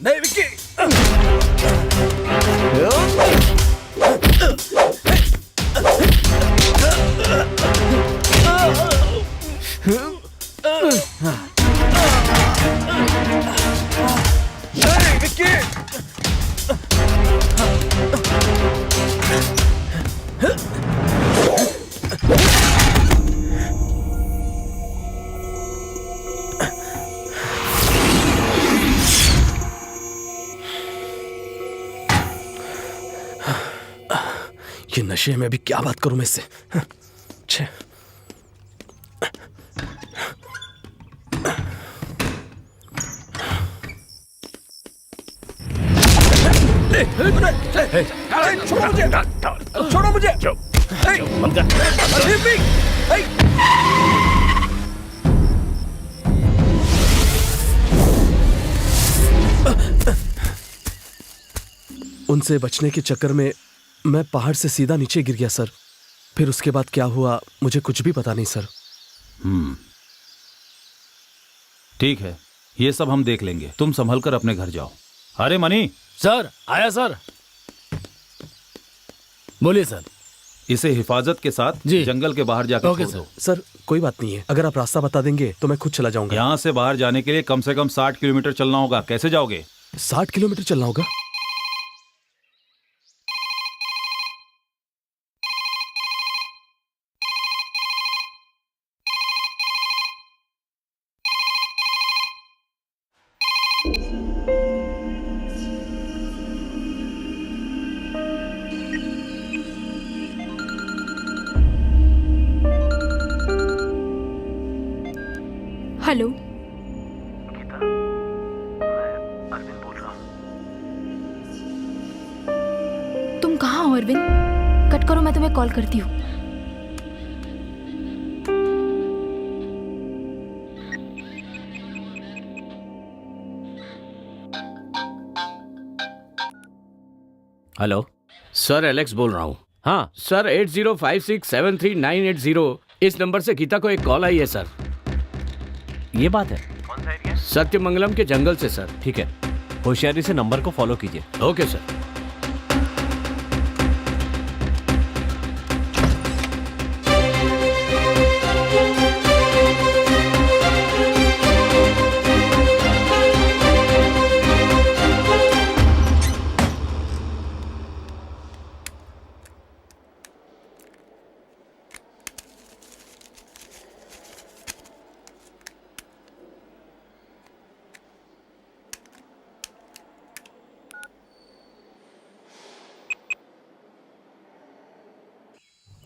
नहीं विक्की। ये नशे में अभी क्या बात करूं मैं इससे? छे। छोड़ो मुझे। उनसे बचने के चक्कर में मैं पहाड़ से सीधा नीचे गिर गया सर। फिर उसके बाद क्या हुआ मुझे कुछ भी पता नहीं सर। ठीक है, ये सब हम देख लेंगे। तुम संभल कर अपने घर जाओ। अरे मनी। सर, आया सर। बोलिए सर। इसे हिफाजत के साथ जंगल के बाहर जाकर छोड़ दो। सर कोई बात नहीं है, अगर आप रास्ता बता देंगे तो मैं खुद चला जाऊंगा। यहाँ से बाहर जाने के लिए कम से कम 60 किलोमीटर चलना होगा। कैसे जाओगे? 60 किलोमीटर चलना होगा? हेलो गीता, मैं अरविंद बोल रहा हूँ। तुम कहाँ हो अरविंद? कट करो, मैं तुम्हें कॉल करती हूँ। हेलो सर, एलेक्स बोल रहा हूँ। हाँ सर, 8056733980 इस नंबर से गीता को एक कॉल आई है सर। ये बात है। कौन सा एरिया? सत्यमंगलम के जंगल से सर। ठीक है, होशियारी से नंबर को फॉलो कीजिए। Okay sir.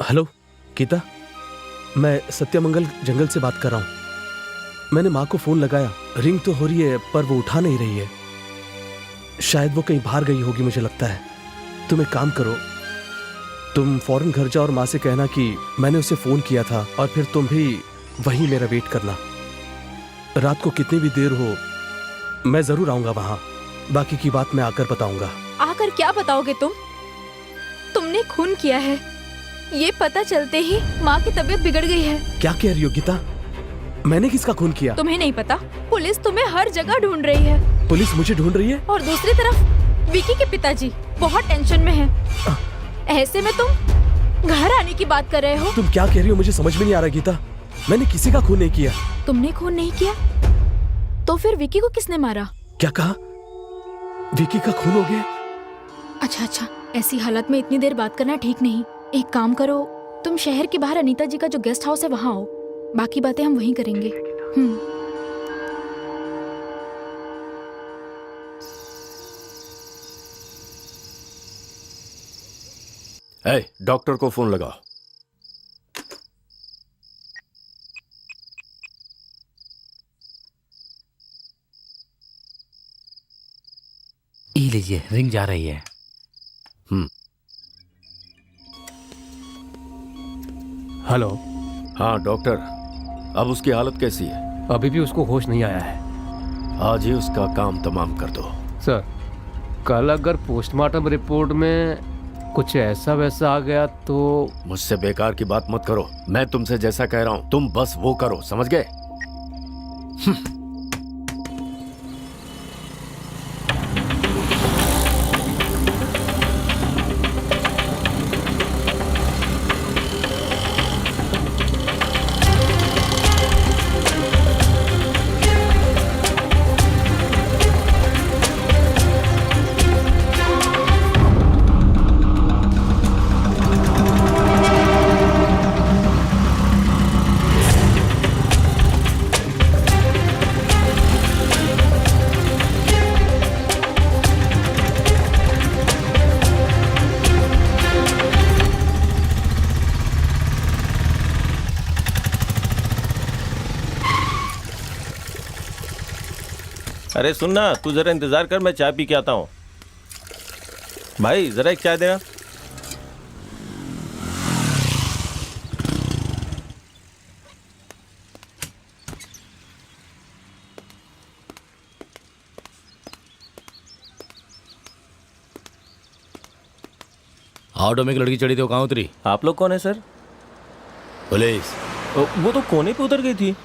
हेलो गीता, मैं सत्यमंगल जंगल से बात कर रहा हूँ। मैंने माँ को फोन लगाया, रिंग तो हो रही है पर वो उठा नहीं रही है। शायद वो कहीं बाहर गई होगी मुझे लगता है। तुम एक काम करो, तुम फौरन घर जाओ और माँ से कहना कि मैंने उसे फोन किया था और फिर तुम भी वहीं मेरा वेट करना। रात को कितनी भी देर हो मैं जरूर आऊंगा वहां। बाकी की बात मैं आकर बताऊंगा। आकर क्या बताओगे तुम? तुमने खून किया है, ये पता चलते ही माँ की तबीयत बिगड़ गई है। क्या कह रही हो गीता? मैंने किसका खून किया? तुम्हें नहीं पता? पुलिस तुम्हें हर जगह ढूंढ रही है। पुलिस मुझे ढूंढ रही है? और दूसरी तरफ विकी के पिताजी बहुत टेंशन में हैं। ऐसे में तुम घर आने की बात कर रहे हो? तुम क्या कह रही हो मुझे समझ में नहीं आ रहा गीता। मैंने किसी का खून नहीं किया। तुमने खून नहीं किया तो फिर विकी को किसने मारा? क्या कहा? विकी का खून हो गया? अच्छा, ऐसी हालत में इतनी देर बात करना ठीक नहीं। एक काम करो, तुम शहर के बाहर अनीता जी का जो गेस्ट हाउस है वहाँ आओ, बाकी बातें हम वहीं करेंगे। डॉक्टर को फोन लगाओ। ये लीजिए, रिंग जा रही है। हेलो। हाँ डॉक्टर, अब उसकी हालत कैसी है? अभी भी उसको होश नहीं आया है। आज ही उसका काम तमाम कर दो। सर, कल अगर पोस्टमार्टम रिपोर्ट में कुछ ऐसा वैसा आ गया तो? मुझसे बेकार की बात मत करो। मैं तुमसे जैसा कह रहा हूँ तुम बस वो करो, समझ गए? अरे सुन ना, तू जरा इंतजार कर, मैं चाय पी के आता हूँ। भाई जरा एक चाय देना। ऑटो में एक लड़की चढ़ी थी, वो कहाँ उतरी? आप लोग कौन है सर? पुलिस। वो तो कोने पे उतर गई थी।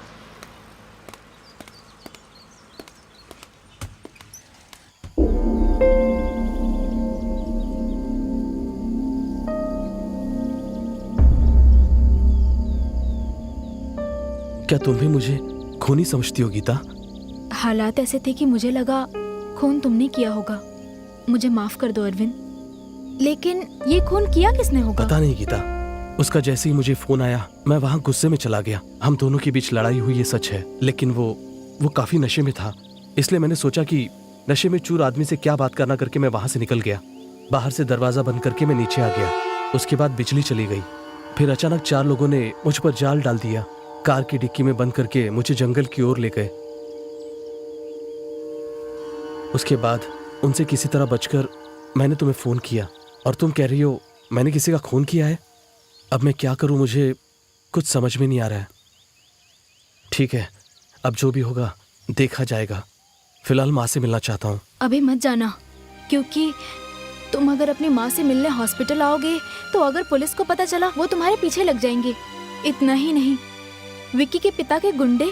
क्या तुम भी मुझे खूनी समझती हो गीता? हालात ऐसे थे कि मुझे लगा खून तुमने किया होगा। मुझे माफ कर दो अरविंद, लेकिन ये खून किया किसने होगा? पता नहीं गीता, उसका जैसे ही मुझे फोन आया मैं वहाँ गुस्से में चला गया। हम दोनों के बीच लड़ाई हुई ये सच है, लेकिन वो काफी नशे में था। इसलिए मैंने सोचा कि नशे में चूर आदमी से क्या बात करना करके मैं वहां से निकल गया। बाहर से दरवाजा बंद करके मैं नीचे आ गया। उसके बाद बिजली चली गई। फिर अचानक 4 लोगों ने मुझ पर जाल डाल दिया। कार की डिक्की में बंद करके मुझे जंगल की ओर ले गए। उसके बाद उनसे किसी तरह बचकर मैंने तुम्हें फोन किया और तुम कह रही हो मैंने किसी का खून किया है। अब मैं क्या करूं, मुझे कुछ समझ में नहीं आ रहा है। ठीक है, अब जो भी होगा देखा जाएगा। फिलहाल माँ से मिलना चाहता हूँ। अभी मत जाना, क्योंकि तुम अगर अपनी माँ से मिलने हॉस्पिटल आओगे तो अगर पुलिस को पता चला वो तुम्हारे पीछे लग जाएंगे। इतना ही नहीं, विकी के पिता के गुंडे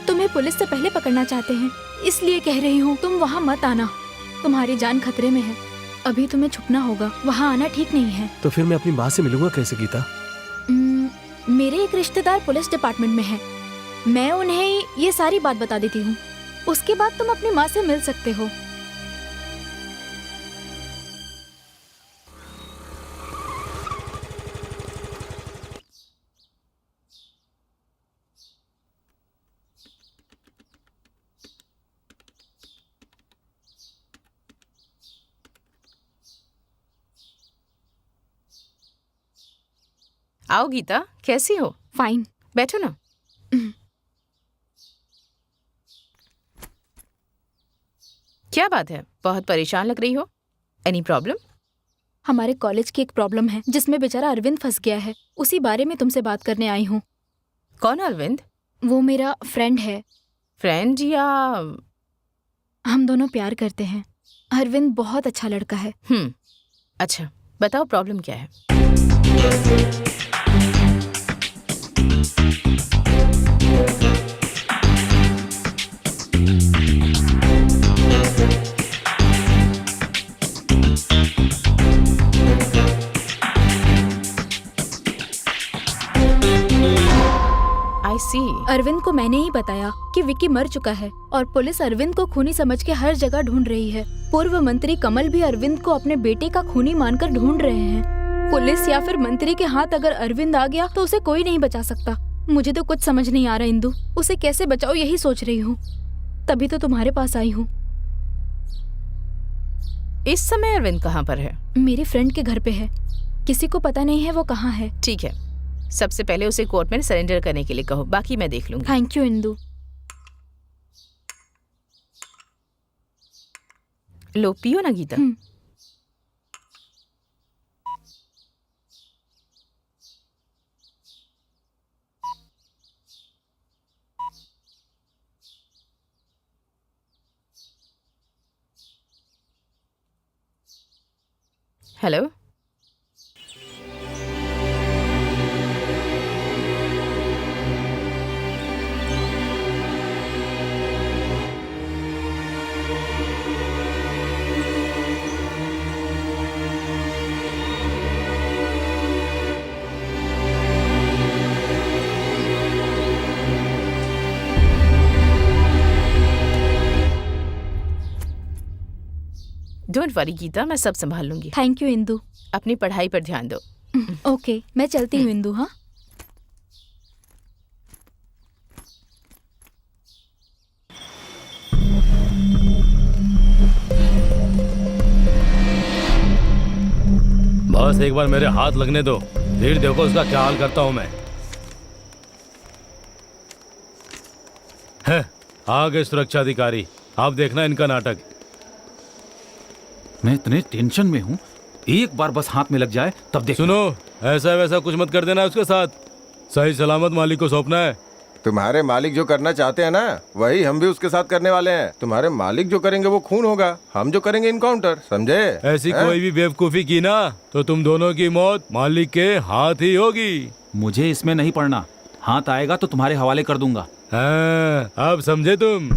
तुम्हें पुलिस से पहले पकड़ना चाहते हैं। इसलिए कह रही हूँ तुम वहाँ मत आना, तुम्हारी जान खतरे में है। अभी तुम्हें छुपना होगा, वहाँ आना ठीक नहीं है। तो फिर मैं अपनी माँ से मिलूंगा कैसे गीता? मेरे एक रिश्तेदार पुलिस डिपार्टमेंट में है, मैं उन्हें ये सारी बात बता देती हूँ। उसके बाद तुम अपनी माँ से मिल सकते हो। आओ गीता, कैसी हो? फाइन। बैठो ना। क्या बात है, बहुत परेशान लग रही हो? Any problem? हमारे कॉलेज की एक प्रॉब्लम है जिसमें बेचारा अरविंद फंस गया है, उसी बारे में तुमसे बात करने आई हूँ। कौन अरविंद? वो मेरा फ्रेंड है। फ्रेंड या? हम दोनों प्यार करते हैं। अरविंद बहुत अच्छा लड़का है। अच्छा, बताओ प्रॉब्लम क्या है? अरविंद को मैंने ही बताया कि विक्की मर चुका है और पुलिस अरविंद को खूनी समझ के हर जगह ढूंढ रही है। पूर्व मंत्री कमल भी अरविंद को अपने बेटे का खूनी मानकर ढूंढ रहे हैं। पुलिस या फिर मंत्री के हाथ अगर अरविंद आ गया तो उसे कोई नहीं बचा सकता। मुझे तो कुछ समझ नहीं आ रहा इंदु, उसे कैसे बचाओ यही सोच रही हूँ, तभी तो तुम्हारे पास आई हूँ। इस समय अरविंद कहाँ पर है? मेरे फ्रेंड के घर पे है, किसी को पता नहीं है वो कहाँ है। ठीक है, सबसे पहले उसे कोर्ट में सरेंडर करने के लिए कहो, बाकी मैं देख लूंगी। Thank you Indu. लो पियो ना Geeta. Hello, don't worry Geeta, मैं सब संभाल लूंगी। Thank you Indu. अपनी पढ़ाई पर ध्यान दो। ओके, मैं चलती हूँ इंदु। हाँ, बस एक बार मेरे हाथ लगने दो, फिर देखो उसका क्या हाल करता हूँ मैं। है, आ गए सुरक्षा अधिकारी, आप देखना इनका नाटक। मैं इतने टेंशन में हूँ, एक बार बस हाथ में लग जाए तब देख। सुनो, ऐसा वैसा कुछ मत कर देना उसके साथ, सही सलामत मालिक को सौंपना है। तुम्हारे मालिक जो करना चाहते हैं ना, वही हम भी उसके साथ करने वाले हैं। तुम्हारे मालिक जो करेंगे वो खून होगा, हम जो करेंगे इनकाउंटर, समझे? ऐसी कोई भी बेवकूफी की ना तो तुम दोनों की मौत मालिक के हाथ ही होगी। मुझे इसमें नहीं पड़ना, हाथ आएगा तो तुम्हारे हवाले कर दूंगा। हाँ, अब समझे तुम।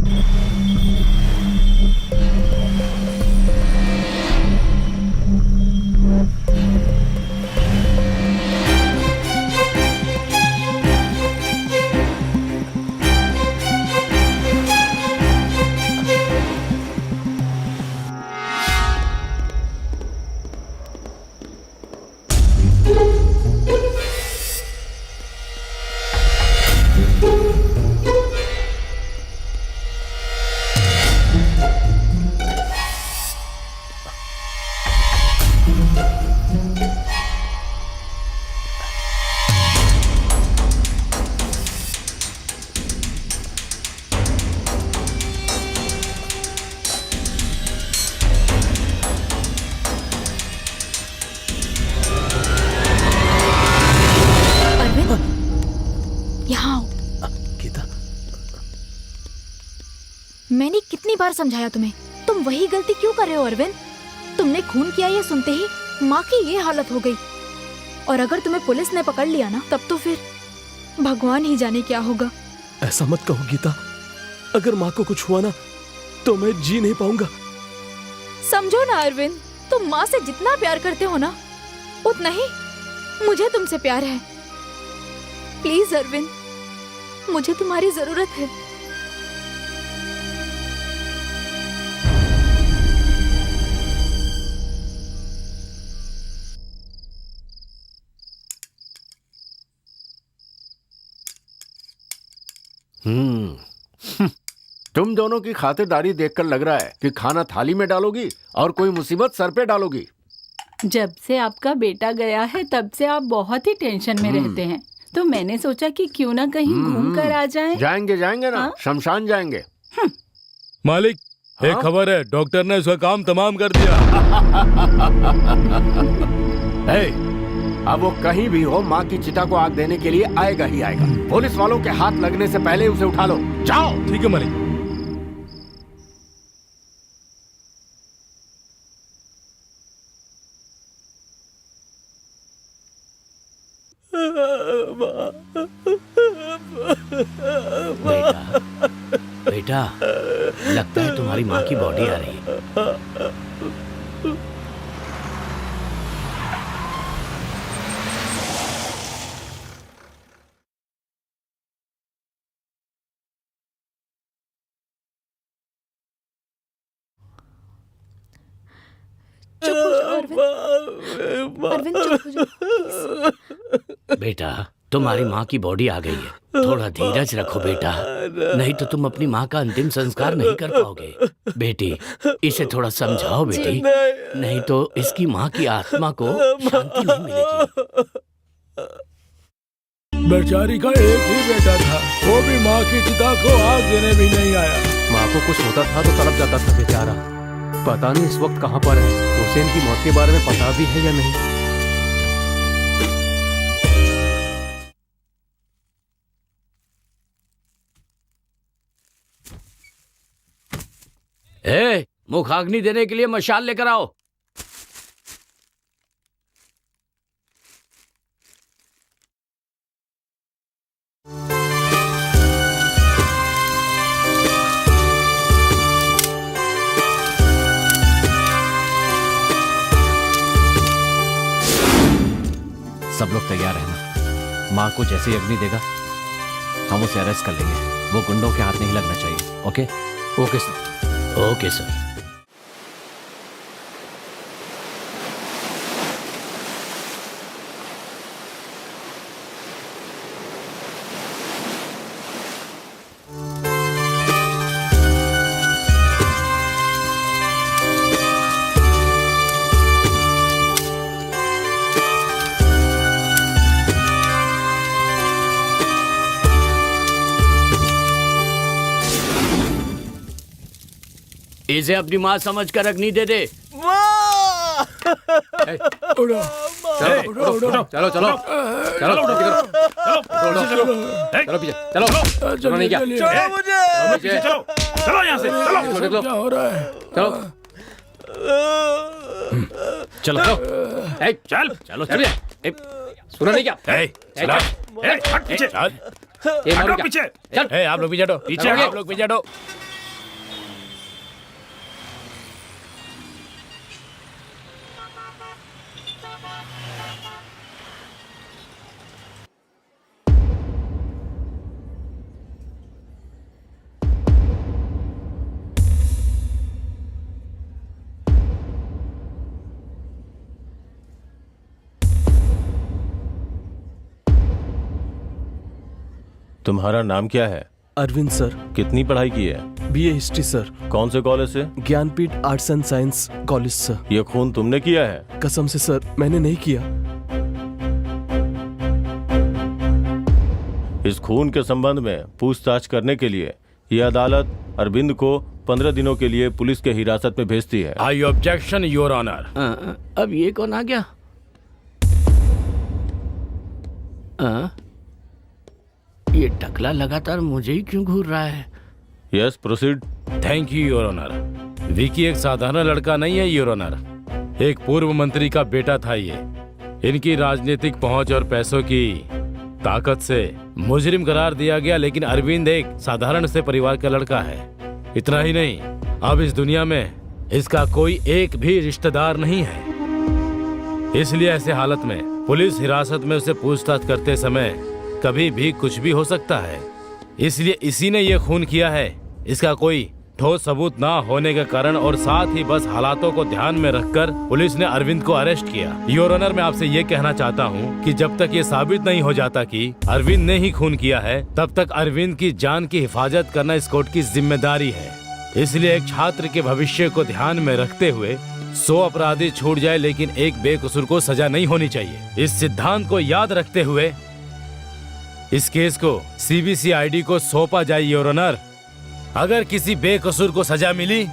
मैंने कितनी बार समझाया तुम्हें, तुम वही गलती क्यों कर रहे हो अरविंद? तुमने खून किया ये सुनते ही माँ की ये हालत हो गई, और अगर तुम्हें पुलिस ने पकड़ लिया ना तब तो फिर भगवान ही जाने क्या होगा। ऐसा मत कहो गीता, अगर माँ को कुछ हुआ ना तो मैं जी नहीं पाऊंगा। समझो ना अरविंद, तुम माँ से जितना प्यार करते हो ना उतना ही मुझे तुमसे प्यार है। प्लीज अरविंद, मुझे तुम्हारी जरूरत है। तुम दोनों की खातिरदारी देखकर लग रहा है कि खाना थाली में डालोगी और कोई मुसीबत सर पे डालोगी। जब से आपका बेटा गया है तब से आप बहुत ही टेंशन में रहते हैं, तो मैंने सोचा कि क्यों ना कहीं घूम कर आ जाएं। जाएंगे जाएंगे ना, शमशान जाएंगे। मालिक, एक खबर है, डॉक्टर ने उसका काम तमाम कर दिया। अब वो कहीं भी हो, माँ की चिता को आग देने के लिए आएगा ही आएगा। पुलिस वालों के हाथ लगने से पहले उसे उठा लो। जाओ। ठीक है मालिक। बेटा, लगता है तुम्हारी माँ की बॉडी आ रही है। चुप हो जाओ अरविंद। अरविंद चुप हो जाओ। बेटा, तुम्हारी माँ की बॉडी आ गई है, थोड़ा धीरज रखो बेटा, नहीं तो तुम अपनी माँ का अंतिम संस्कार नहीं कर पाओगे। बेटी, इसे थोड़ा समझाओ बेटी, नहीं तो इसकी माँ की आत्मा को शांति नहीं मिलेगी। बेचारी का एक ही बेटा था, वो भी माँ की चिता को आग देने भी नहीं आया। माँ को कुछ होता था तो तड़प जाता था बेचारा। पता नहीं इस वक्त कहाँ पर है। हुसैन की मौत के बारे में पता भी है या नहीं। मुखाग्नि देने के लिए मशाल लेकर आओ। सब लोग तैयार है ना? माँ को जैसे ही अग्नि देगा हम उसे अरेस्ट कर लेंगे। वो गुंडों के हाथ नहीं लगना चाहिए। Okay? Okay sir. Okay sir. इसे अपनी माँ समझकर अग्नि दे दे। उड़ो, चलो चलो चलो चलो चलो पीछे चलो। चलो नहीं क्या? चलो यहाँ से चलो। क्या हो रहा है? चलो चलो चल चलो चल। सुना नहीं क्या? हट पीछे। मारो क्या? पीछे। चल आप लोग पीछे हटो। पीछे आप लोग पीछे हटो। तुम्हारा नाम क्या है? अरविंद सर। कितनी पढ़ाई की है? BA history sir. कौन से कॉलेज से? Jnanpith arts and science college sir. ये खून तुमने किया है? कसम से सर, मैंने नहीं किया। इस खून के संबंध में पूछताछ करने के लिए यह अदालत अरविंद को 15 दिनों के लिए पुलिस के हिरासत में भेजती है। आई ऑब्जेक्शन योर ऑनर। अब ये कौन आ गया? ये टकला लगातार मुझे ही क्यों घूर रहा है? Yes, proceed. Thank you your honour. Vicky एक साधारण लड़का नहीं है योर ऑनर, एक पूर्व मंत्री का बेटा था ये। इनकी राजनीतिक पहुंच और पैसों की ताकत से मुजरिम करार दिया गया, लेकिन अरविंद एक साधारण से परिवार का लड़का है। इतना ही नहीं, अब इस दुनिया में इसका कोई एक भी रिश्तेदार नहीं है। इसलिए ऐसे हालत में पुलिस हिरासत में उसे पूछताछ करते समय कभी भी कुछ भी हो सकता है। इसलिए इसी ने ये खून किया है। इसका कोई ठोस सबूत ना होने के कारण और साथ ही बस हालातों को ध्यान में रखकर पुलिस ने अरविंद को अरेस्ट किया। योर ऑनर, मैं आपसे ये कहना चाहता हूँ कि जब तक ये साबित नहीं हो जाता कि अरविंद ने ही खून किया है, तब तक अरविंद की जान की हिफाजत करना इस कोर्ट की जिम्मेदारी है। इसलिए एक छात्र के भविष्य को ध्यान में रखते हुए 100 अपराधी छूट जाए लेकिन एक बेकसूर को सजा नहीं होनी चाहिए। इस सिद्धांत को याद रखते हुए इस केस को CBCID को सौंपा जाए योर ऑनर। अगर किसी बेकसूर को सजा मिली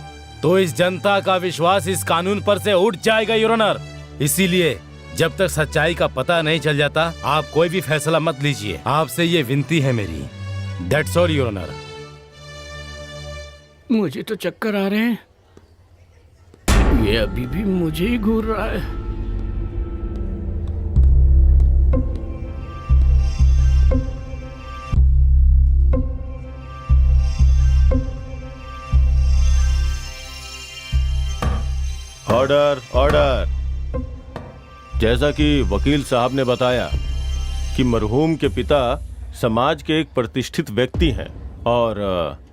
तो इस जनता का विश्वास इस कानून पर से उठ जाएगा योर ऑनर। इसीलिए जब तक सच्चाई का पता नहीं चल जाता आप कोई भी फैसला मत लीजिए। आपसे ये विनती है मेरी। That's all your honour. मुझे तो चक्कर आ रहे हैं, ये अभी भी मुझे ही घूर रहा है। Order order. जैसा कि वकील साहब ने बताया कि मरहूम के पिता समाज के एक प्रतिष्ठित व्यक्ति हैं और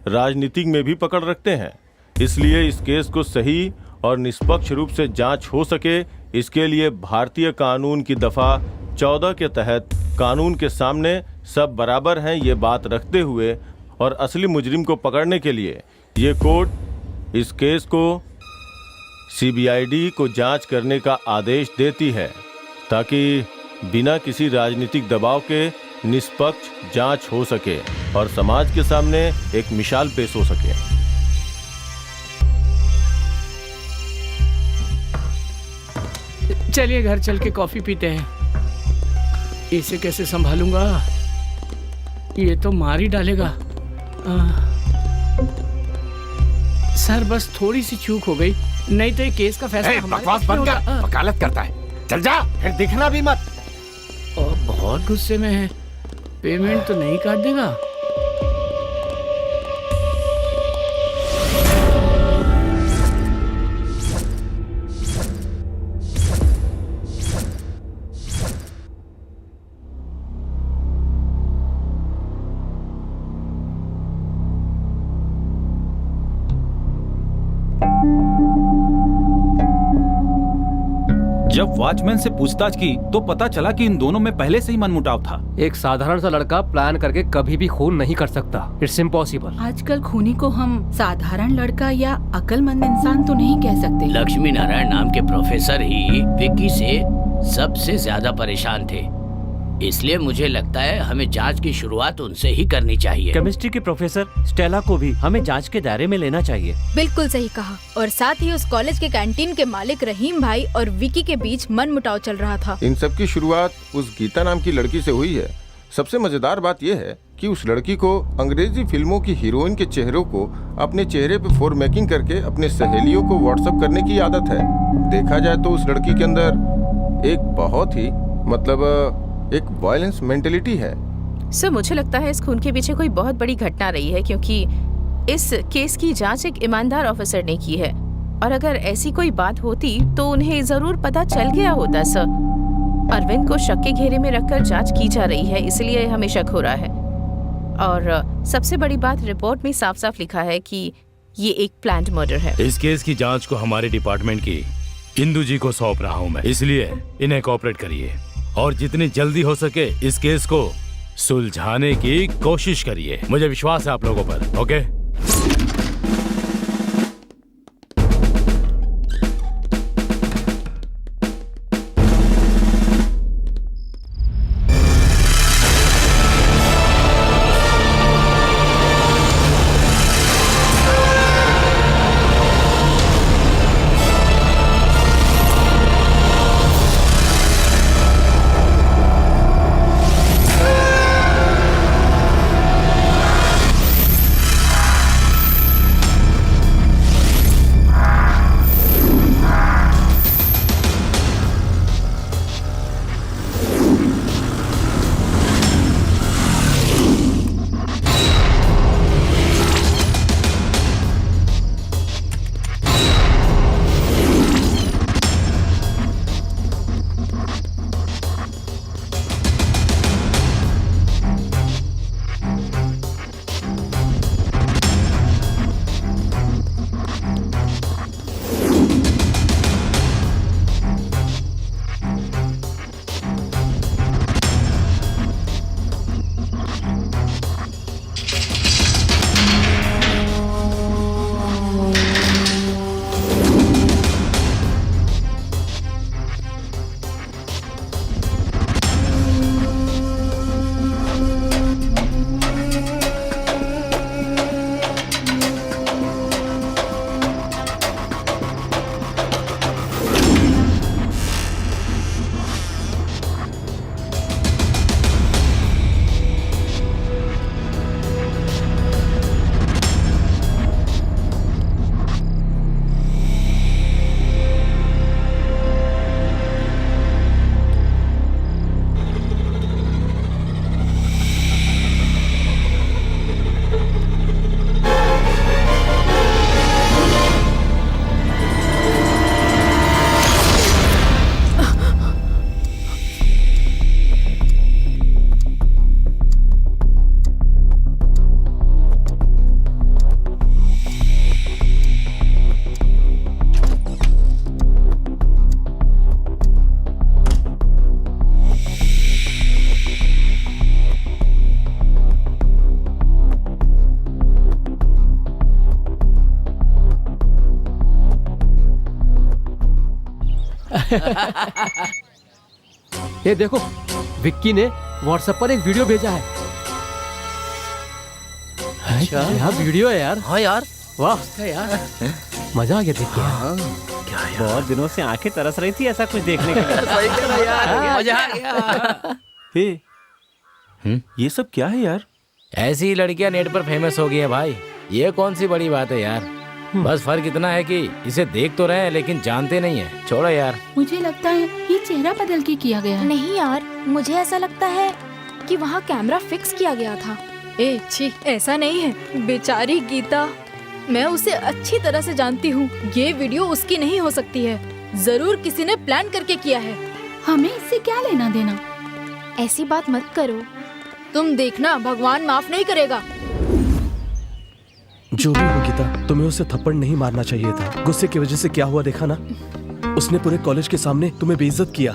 राजनीतिक में भी पकड़ रखते हैं, इसलिए इस केस को सही और निष्पक्ष रूप से जांच हो सके इसके लिए भारतीय कानून की दफा 14 के तहत कानून के सामने सब बराबर हैं ये बात रखते हुए और असली मुजरिम को पकड़ने के लिए ये कोर्ट इस केस को CBID को जांच करने का आदेश देती है ताकि बिना किसी राजनीतिक दबाव के निष्पक्ष जांच हो सके और समाज के सामने एक मिसाल पेश हो सके। चलिए घर चल के कॉफी पीते हैं। इसे कैसे संभालूंगा, ये तो मार ही डालेगा। सर बस थोड़ी सी चूक हो गई, नहीं तो ये केस का फैसला हमारे बकवास पक्ष में बंद होता। कर, वकालत करता है। चल जा, फिर दिखना भी मत। और बहुत गुस्से में है, पेमेंट तो नहीं काट देगा। जब वॉचमैन से पूछताछ की तो पता चला कि इन दोनों में पहले से ही मनमुटाव था। एक साधारण सा लड़का प्लान करके कभी भी खून नहीं कर सकता। It's impossible. आजकल खूनी को हम साधारण लड़का या अक्लमंद इंसान तो नहीं कह सकते। लक्ष्मी नारायण नाम के प्रोफेसर ही विक्की से सबसे ज्यादा परेशान थे, इसलिए मुझे लगता है हमें जांच की शुरुआत उनसे ही करनी चाहिए। केमिस्ट्री की प्रोफेसर स्टेला को भी हमें जांच के दायरे में लेना चाहिए। बिल्कुल सही कहा। और साथ ही उस कॉलेज के कैंटीन के मालिक रहीम भाई और विकी के बीच मनमुटाव चल रहा था। इन सब की शुरुआत उस गीता नाम की लड़की से हुई है। सबसे मजेदार बात यह है कि उस लड़की को अंग्रेजी फिल्मों की हीरोइन के चेहरों को अपने चेहरे पे फॉर्मेटिंग करके अपने सहेलियों को व्हाट्सएप करने की आदत है। देखा जाए तो उस लड़की के अंदर एक बहुत ही एक वायलेंस मेंटेलिटी है। सर मुझे लगता है इस खून के पीछे कोई बहुत बड़ी घटना रही है, क्योंकि इस केस की जांच एक ईमानदार ऑफिसर ने की है और अगर ऐसी कोई बात होती तो उन्हें जरूर पता चल गया होता। सर अरविंद को शक के घेरे में रखकर जांच की जा रही है, इसलिए हमें शक हो रहा है। और सबसे बड़ी बात, रिपोर्ट में साफ साफ लिखा है कि ये एक प्लान्ड मर्डर है। इस केस की जांच को हमारे डिपार्टमेंट की इंदु जी को सौंप रहा हूँ मैं, इसलिए इन्हें कोऑपरेट करिए और जितनी जल्दी हो सके इस केस को सुलझाने की कोशिश करिए। मुझे विश्वास है आप लोगों पर। ओके? ये देखो, विक्की ने व्हाट्सएप पर एक वीडियो भेजा है। अच्छा यहाँ वीडियो है यार। हाँ यार, वाह यार मजा आ गया देख के यार। क्या यार, बहुत दिनों से आंखें तरस रही थी ऐसा कुछ देखने के लिए। सही कह रहा यार, मजा आ गया। हे, ये सब क्या है यार? ऐसी लड़कियां नेट पर फेमस हो गई है भाई, ये कौन सी बड़ी बात है यार। बस फर्क इतना है कि इसे देख तो रहे हैं लेकिन जानते नहीं है। छोड़ो यार। मुझे लगता है ये चेहरा बदल के किया गया है। नहीं यार, मुझे ऐसा लगता है कि वहाँ कैमरा फिक्स किया गया था। ए छी, ऐसा नहीं है। बेचारी गीता, मैं उसे अच्छी तरह से जानती हूँ। ये वीडियो उसकी नहीं हो सकती है। जरूर किसी ने प्लान करके किया है। हमें इससे क्या लेना देना? ऐसी बात मत करो, तुम देखना भगवान माफ नहीं करेगा। जो भी हो गीता, तुम्हें उसे थप्पड़ नहीं मारना चाहिए था। गुस्से की वजह से क्या हुआ देखा ना, उसने पूरे कॉलेज के सामने तुम्हें बेइज्जत किया।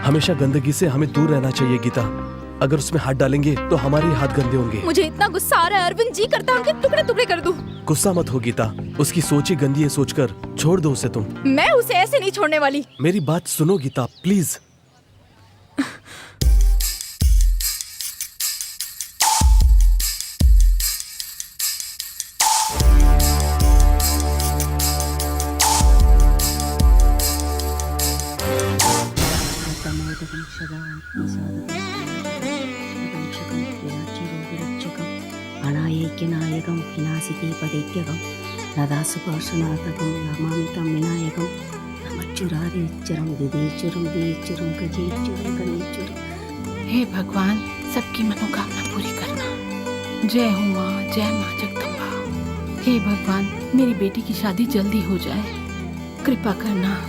हमेशा गंदगी से हमें दूर रहना चाहिए गीता। अगर उसमें हाथ डालेंगे तो हमारे ही हाथ गंदे होंगे। मुझे इतना गुस्सा आ रहा है अरविंद जी, करता हूँ कि टुकड़े टुकड़े कर दूं। गुस्सा मत हो गीता, उसकी सोच ही गंदी है, सोचकर छोड़ दो उसे तुम। मैं उसे ऐसे नहीं छोड़ने वाली। मेरी बात सुनो गीता प्लीज। अनायैक्यनायकं विनाशिदीपदैत्यकं नदासुपार्श्वनाथकं नमामितं विनायकं नमच्चुरादिच्चरं दिदेच्चुरं देच्चुरं गजेच्चुरं गणेच्चुरं। हे भगवान, सबकी मनोकामना पूरी करना। जय हो माँ, जय माँ जगदम्बा। हे भगवान, मेरी बेटी की शादी जल्दी हो जाए, कृपा करना।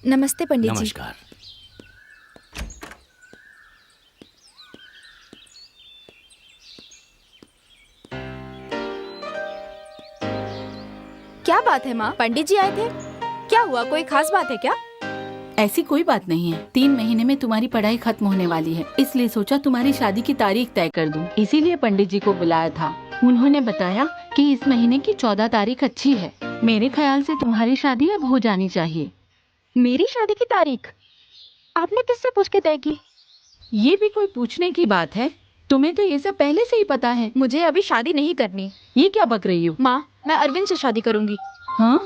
नमस्ते पंडित जी। नमस्कार। क्या बात है माँ, पंडित जी आए थे? क्या हुआ, कोई खास बात है क्या? ऐसी कोई बात नहीं है। 3 महीने में तुम्हारी पढ़ाई खत्म होने वाली है, इसलिए सोचा तुम्हारी शादी की तारीख तय कर दूं। इसीलिए पंडित जी को बुलाया था। उन्होंने बताया कि इस महीने की 14 तारीख अच्छी है। मेरे ख्याल से तुम्हारी शादी अब हो जानी चाहिए। मेरी शादी की तारीख आपने किससे पूछ के तय की? ये भी कोई पूछने की बात है? तुम्हें तो ये सब पहले से ही पता है। मुझे अभी शादी नहीं करनी। ये क्या बक रही हो? माँ, मैं अरविंद से शादी करूंगी। हाँ?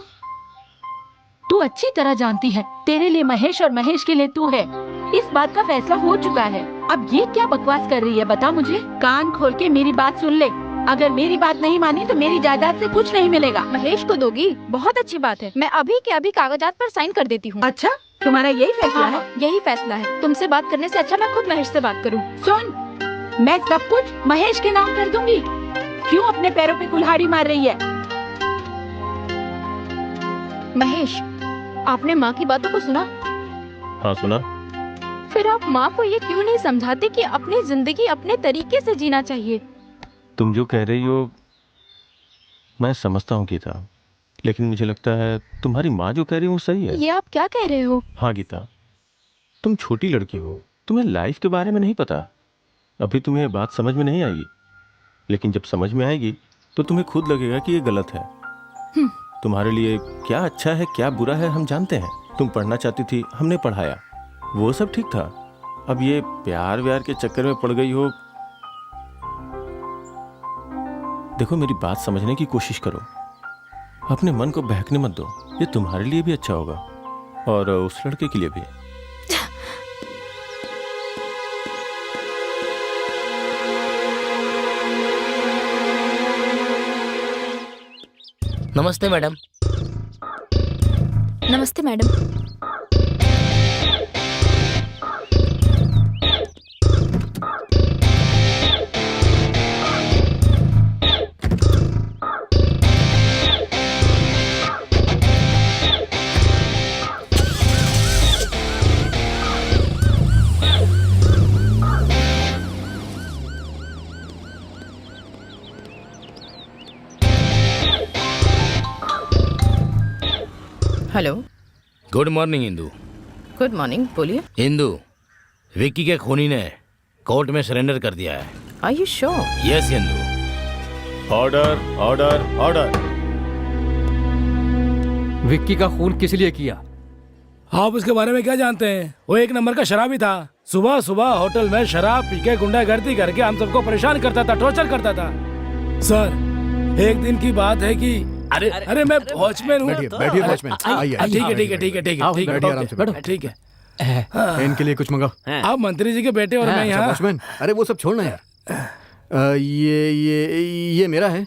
तू अच्छी तरह जानती है, तेरे लिए महेश और महेश के लिए तू है। इस बात का फैसला हो चुका है। अब ये क्या बकवास कर रही है, बता मुझे। कान खोल के मेरी बात सुन ले। अगर मेरी बात नहीं मानी तो मेरी जायदाद से कुछ नहीं मिलेगा। महेश को दोगी? बहुत अच्छी बात है, मैं अभी के अभी कागजात पर साइन कर देती हूँ। अच्छा, तुम्हारा यही फैसला है? यही फैसला है। तुमसे बात करने से अच्छा मैं खुद महेश से बात करूँ। सुन, मैं सब कुछ महेश के नाम कर दूंगी। क्यों अपने पैरों पे कुल्हाड़ी मार रही है? महेश, आपने माँ की बातों को सुना? हाँ सुना। फिर आप माँ को ये क्यों नहीं समझाते कि अपनी जिंदगी अपने तरीके से जीना चाहिए? तुम जो कह रही हो मैं समझता हूँ गीता, लेकिन मुझे लगता है तुम्हारी माँ जो कह रही है वो सही है। ये आप क्या कह रहे हो? हाँ गीता, तुम छोटी लड़की हो, तुम्हें लाइफ के बारे में नहीं पता। अभी तुम्हें बात समझ में नहीं आएगी, लेकिन जब समझ में आएगी तो तुम्हें खुद लगेगा कि ये गलत है। तुम्हारे लिए क्या अच्छा है क्या बुरा है हम जानते हैं। तुम पढ़ना चाहती थी, हमने पढ़ाया, वो सब ठीक था। अब ये प्यार व्यार के चक्कर में पड़ गई हो। देखो मेरी बात समझने की कोशिश करो, अपने मन को बहकने मत दो। ये तुम्हारे लिए भी अच्छा होगा और उस लड़के के लिए भी। नमस्ते मैडम। नमस्ते madam. Hello, good morning Indu. Good morning, बोलिए। इंदू, विक्की के खूनी ने कोर्ट में सरेंडर कर दिया है। Are you sure? Yes Indu. Order order order. Vicky का खून किस लिए किया? आप उसके बारे में क्या जानते हैं? वो एक नंबर का शराबी था। सुबह सुबह होटल में शराब पी के गुंडागर्दी करके हम सबको परेशान करता था, टॉर्चर करता था। सर, एक दिन की बात है कि अरे मैं वॉचमैन हूँ। बैठिए वॉचमैन, आइए। ठीक है ठीक है ठीक है ठीक है ठीक है, बैठिए आराम से, बैठो। ठीक है। इनके लिए कुछ मंगाओ। आप मंत्री जी के बेटे और मैं यहाँ। वॉचमैन, अरे वो सब छोड़ना यार। ये मेरा है।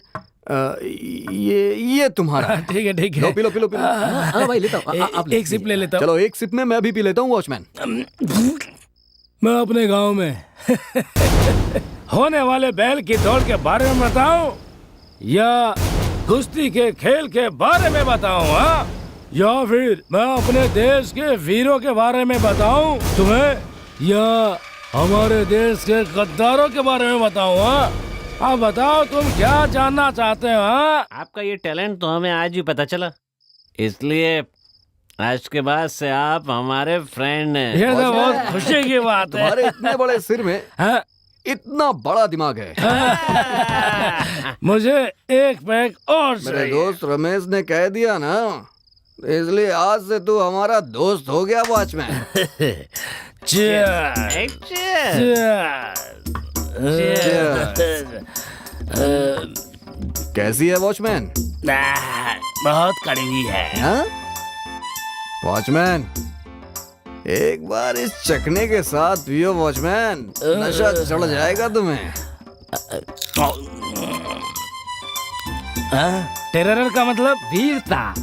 ये तुम्हारा। ठीक है ठीक है। लो, P low P low P low. हाँ भाई लेता हूँ, आप एक सिप ले लेता हूँ। चलो एक सिप में मैं भी पी लेता हूँ वॉचमैन। मैं अपने गांव में होने वाले बैल की दौड़ के बारे में बताऊं या कुश्ती के खेल के बारे में बताऊं? हाँ, या फिर मैं अपने देश के वीरों के बारे में बताऊं तुम्हें, या हमारे देश के गद्दारों के बारे में बताऊं? हाँ, आप बताओ तुम क्या जानना चाहते हो? हाँ, आपका ये टैलेंट तो हमें आज ही पता चला, इसलिए आज के बाद से आप हमारे फ्रेंड हैं। ये तो बहुत खुशी की बात है। तुम्हारे इतने बड़े सिर में इतना बड़ा दिमाग है। मुझे एक पैक और मेरे दोस्त रमेश ने कह दिया ना, इसलिए आज से तू हमारा दोस्त हो गया वॉचमैन। कैसी है वॉचमैन? बहुत कड़वी है। वॉचमैन, एक बार इस चखने के साथ पियो वॉचमैन, नशा चढ़ जाएगा तुम्हें। टेरर का मतलब वीरता।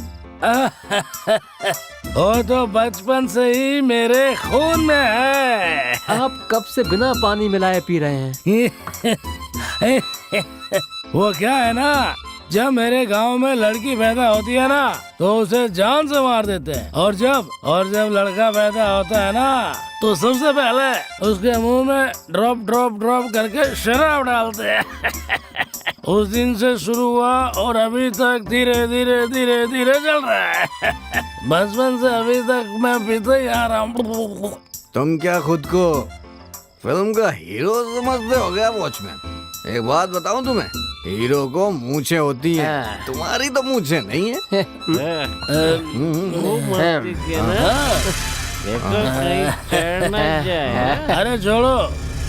वो तो बचपन से ही मेरे खून में है। आप कब से बिना पानी मिलाए पी रहे हैं? वो क्या है ना, जब मेरे गांव में लड़की पैदा होती है ना तो उसे जान से मार देते हैं, और जब लड़का पैदा होता है ना तो सबसे पहले उसके मुंह में ड्रॉप ड्रॉप ड्रॉप करके शराब डालते हैं। उस दिन से शुरू हुआ और अभी तक धीरे धीरे धीरे धीरे चल रहा है। बचपन से अभी तक मैं पीते ही आ रहा हूँ। तुम क्या खुद को फिल्म का हीरो समझते हो गया वॉचमैन? एक बात बताऊं तुम्हें, हीरो को मूछें होती हैं, तुम्हारी तो मूछें नहीं है। अरे छोड़ो,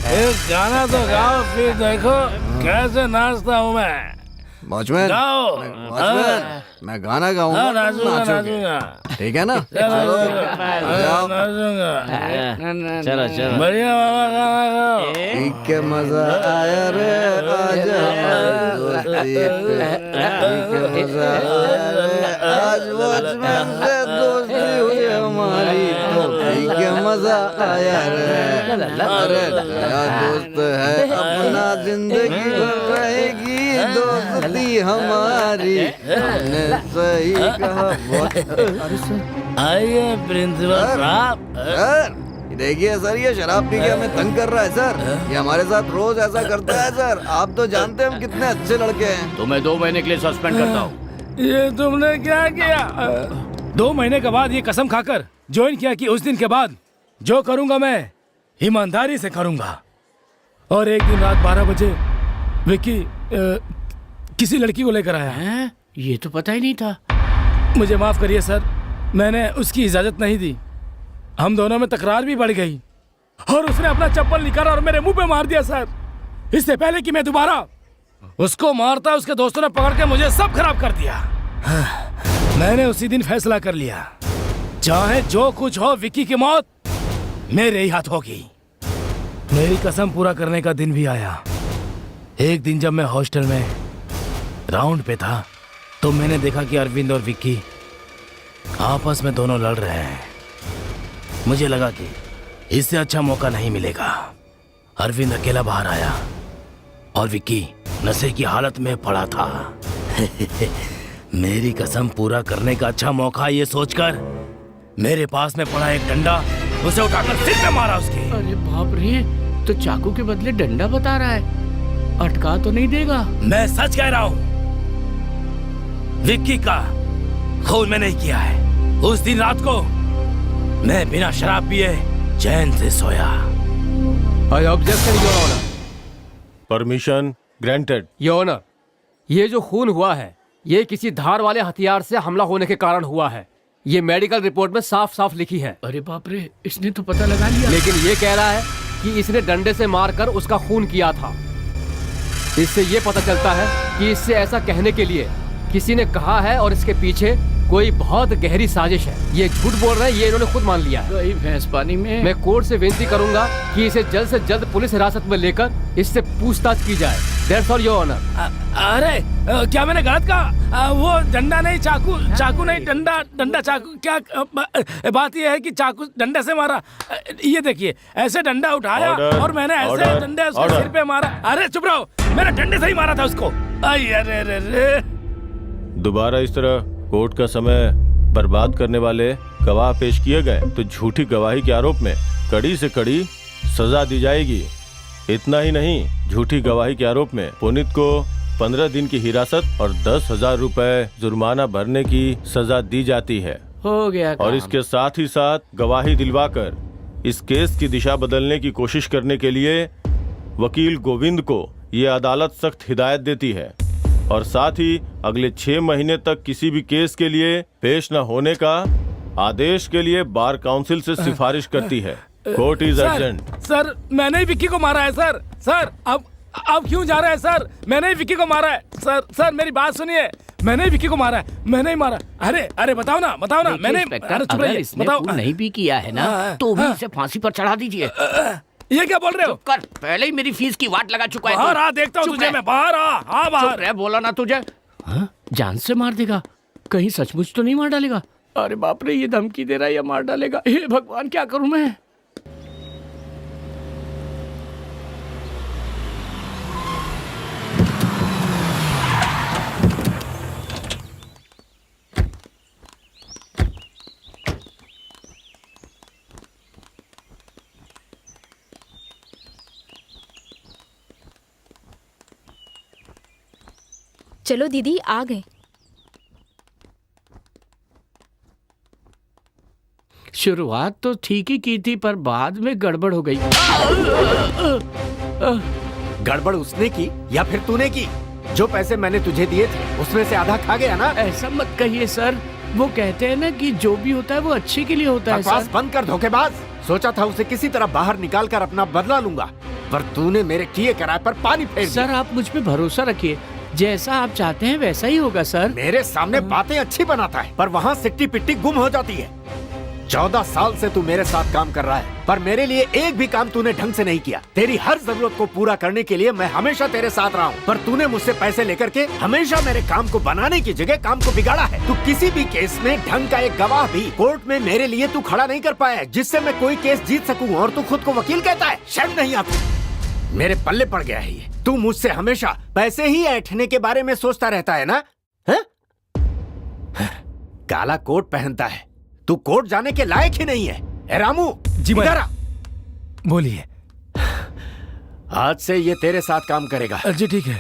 एक गाना तो गाओ, फिर देखो कैसे नाचता हूँ मैं। वॉचमैन, गाओ। मैं गाना गाऊंगा, नाचूंगा। ठीक है ना? नाचूंगा। चलो चलो, बढ़िया बाबा, गाना गाओ। ठीक है, मजा आया रे, आजा आज वॉचमैन से दोस्ती हुई हमारी, तो ठीक है, मजा आया रे। अरे नया दोस्त है अपना, जिंदगी भर रहेगी दोस्ती हमारी। सही कहा। आइए प्रिंसिपल साहब। सर देखिए सर, ये शराब पी के हमें तंग कर रहा है सर। ये हमारे साथ रोज ऐसा करता है सर। आप तो जानते हैं हम कितने अच्छे लड़के हैं। तो मैं 2 महीने के लिए सस्पेंड करता हूँ। ये तुमने क्या किया? 2 महीने के बाद ये कसम खाकर ज्वाइन किया कि उस दिन के बाद जो करूंगा मैं ईमानदारी से करूंगा। और एक दिन रात 12 बजे विक्की किसी लड़की को लेकर आया है। ये तो पता ही नहीं था। मुझे माफ करिए सर, मैंने उसकी इजाजत नहीं दी। हम दोनों में तकरार भी बढ़ गई और उसने अपना चप्पल निकाला और मेरे मुंह पे मार दिया सर। इससे पहले कि मैं दोबारा उसको मारता, उसके दोस्तों ने पकड़ के मुझे सब खराब कर दिया। मैंने उसी दिन फैसला कर लिया, चाहे जो कुछ हो विक्की की मौत मेरे ही हाथ होगी। मेरी कसम पूरा करने का दिन भी आया। एक दिन जब मैं हॉस्टल में राउंड पे था तो मैंने देखा कि अरविंद और विक्की आपस में दोनों लड़ रहे हैं। मुझे लगा कि इससे अच्छा मौका नहीं मिलेगा। अरविंद अकेला बाहर आया और विक्की नशे की हालत में पड़ा था। मेरी कसम पूरा करने का अच्छा मौका ये सोचकर मेरे पास में पड़ा एक डंडा उसे उठाकर सिर पे मारा उसके। अरे बाप रे, तो चाकू के बदले डंडा बता रहा है। अटका तो नहीं देगा? मैं सच कह रहा हूँ, विक्की का खून मैंने नहीं किया है। उस दिन रात को मैं बिना शराब पिए चैन से सोया। I objection your honour. Permission granted. Your honour, ये जो खून हुआ है ये किसी धार वाले हथियार से हमला होने के कारण हुआ है। ये मेडिकल रिपोर्ट में साफ साफ लिखी है। अरे बाप रे, इसने तो पता लगा लिया। लेकिन ये कह रहा है कि इसने डंडे से मारकर उसका खून किया था। इससे ये पता चलता है कि इससे ऐसा कहने के लिए किसी ने कहा है और इसके पीछे कोई बहुत गहरी साजिश है। ये झूठ बोल रहे हैं, ये इन्होंने खुद मान लिया है। गई भैंस पानी में। मैं कोर्ट से विनती करूंगा कि इसे जल्द से जल्द पुलिस हिरासत में लेकर इससे पूछताछ की जाए। That's all, Your Honor. अरे क्या मैंने गलत कहा? वो डंडा नहीं, चाकू, चाकू नहीं, डंडा, डंडा चाकू। क्या बात ये है कि चाकू डंडे से मारा। ये देखिए, ऐसे डंडा उठाया और मैंने ऐसे डंडे उसके सिर पे मारा। अरे चुप रहो, मैंने डंडे से ही मारा था उसको। अरे दोबारा इस तरह कोर्ट का समय बर्बाद करने वाले गवाह पेश किए गए तो झूठी गवाही के आरोप में कड़ी से कड़ी सजा दी जाएगी। इतना ही नहीं, झूठी गवाही के आरोप में पुनीत को 15 दिन की हिरासत और 10,000 रुपए जुर्माना भरने की सजा दी जाती है। हो गया काम। और इसके साथ ही साथ गवाही दिलवाकर इस केस की दिशा बदलने की कोशिश करने के लिए वकील गोविंद को ये अदालत सख्त हिदायत देती है और साथ ही अगले 6 महीने तक किसी भी केस के लिए पेश न होने का आदेश के लिए बार काउंसिल से सिफारिश करती है। Court is urgent. सर, मैंने ही विक्की को मारा है सर। सर, अब क्यों जा रहे हैं सर? मैंने ही विक्की को मारा है सर, मेरी बात सुनिए। मैंने ही विक्की को मारा है, मैंने ही मारा। अरे बताओ ना मैंने। अगर इसने खून नहीं भी किया है ना तो भी इसे फांसी पर चढ़ा दीजिए। ये क्या बोल रहे हो? कर, पहले ही मेरी फीस की वाट लगा चुका है। बाहर आ, देखता हूँ तुझे मैं। बाहर आ। हाँ, बाहर रह, बोला ना तुझे। हाँ, जान से मार देगा? कहीं सचमुच तो नहीं मार डालेगा? अरे बाप रे, ये धमकी दे रहा है या मार डालेगा? हे भगवान, क्या करूं मैं? चलो दीदी, आ गए। शुरुआत तो ठीक ही की थी पर बाद में गड़बड़ हो गई। गड़बड़ उसने की या फिर तूने की? जो पैसे मैंने तुझे दिए थे उसमें से आधा खा गया ना? ऐसा मत कहिए सर, वो कहते हैं ना कि जो भी होता है वो अच्छे के लिए होता है। बकवास बंद कर धोखेबाज। सोचा था उसे किसी तरह बाहर निकाल कर अपना बदला लूंगा, पर तूने मेरे किए कराए पर पानी फेर दिया। सर, आप मुझ पे भरोसा रखिए, जैसा आप चाहते हैं वैसा ही होगा सर। मेरे सामने बातें अच्छी बनाता है पर वहाँ सिट्टी पिट्टी गुम हो जाती है। 14 साल से तू मेरे साथ काम कर रहा है पर मेरे लिए एक भी काम तूने ढंग से नहीं किया। तेरी हर जरूरत को पूरा करने के लिए मैं हमेशा तेरे साथ रहा हूँ, पर तूने मुझसे पैसे लेकर के हमेशा मेरे काम को बनाने की जगह काम को बिगाड़ा है। तू किसी भी केस में ढंग का एक गवाह भी कोर्ट में मेरे लिए तू खड़ा नहीं कर पाया है जिससे मैं कोई केस जीत सकूँ, और तू खुद को वकील कहता है। शर्म नहीं आती? मेरे पल्ले पड़ गया है ये। तू मुझसे हमेशा पैसे ही ऐंठने के बारे में सोचता रहता है ना? है? काला कोट पहनता है, तू कोर्ट जाने के लायक ही नहीं है। ए रामू, इधर आ। बोलिए। आज से ये तेरे साथ काम करेगा। जी ठीक है।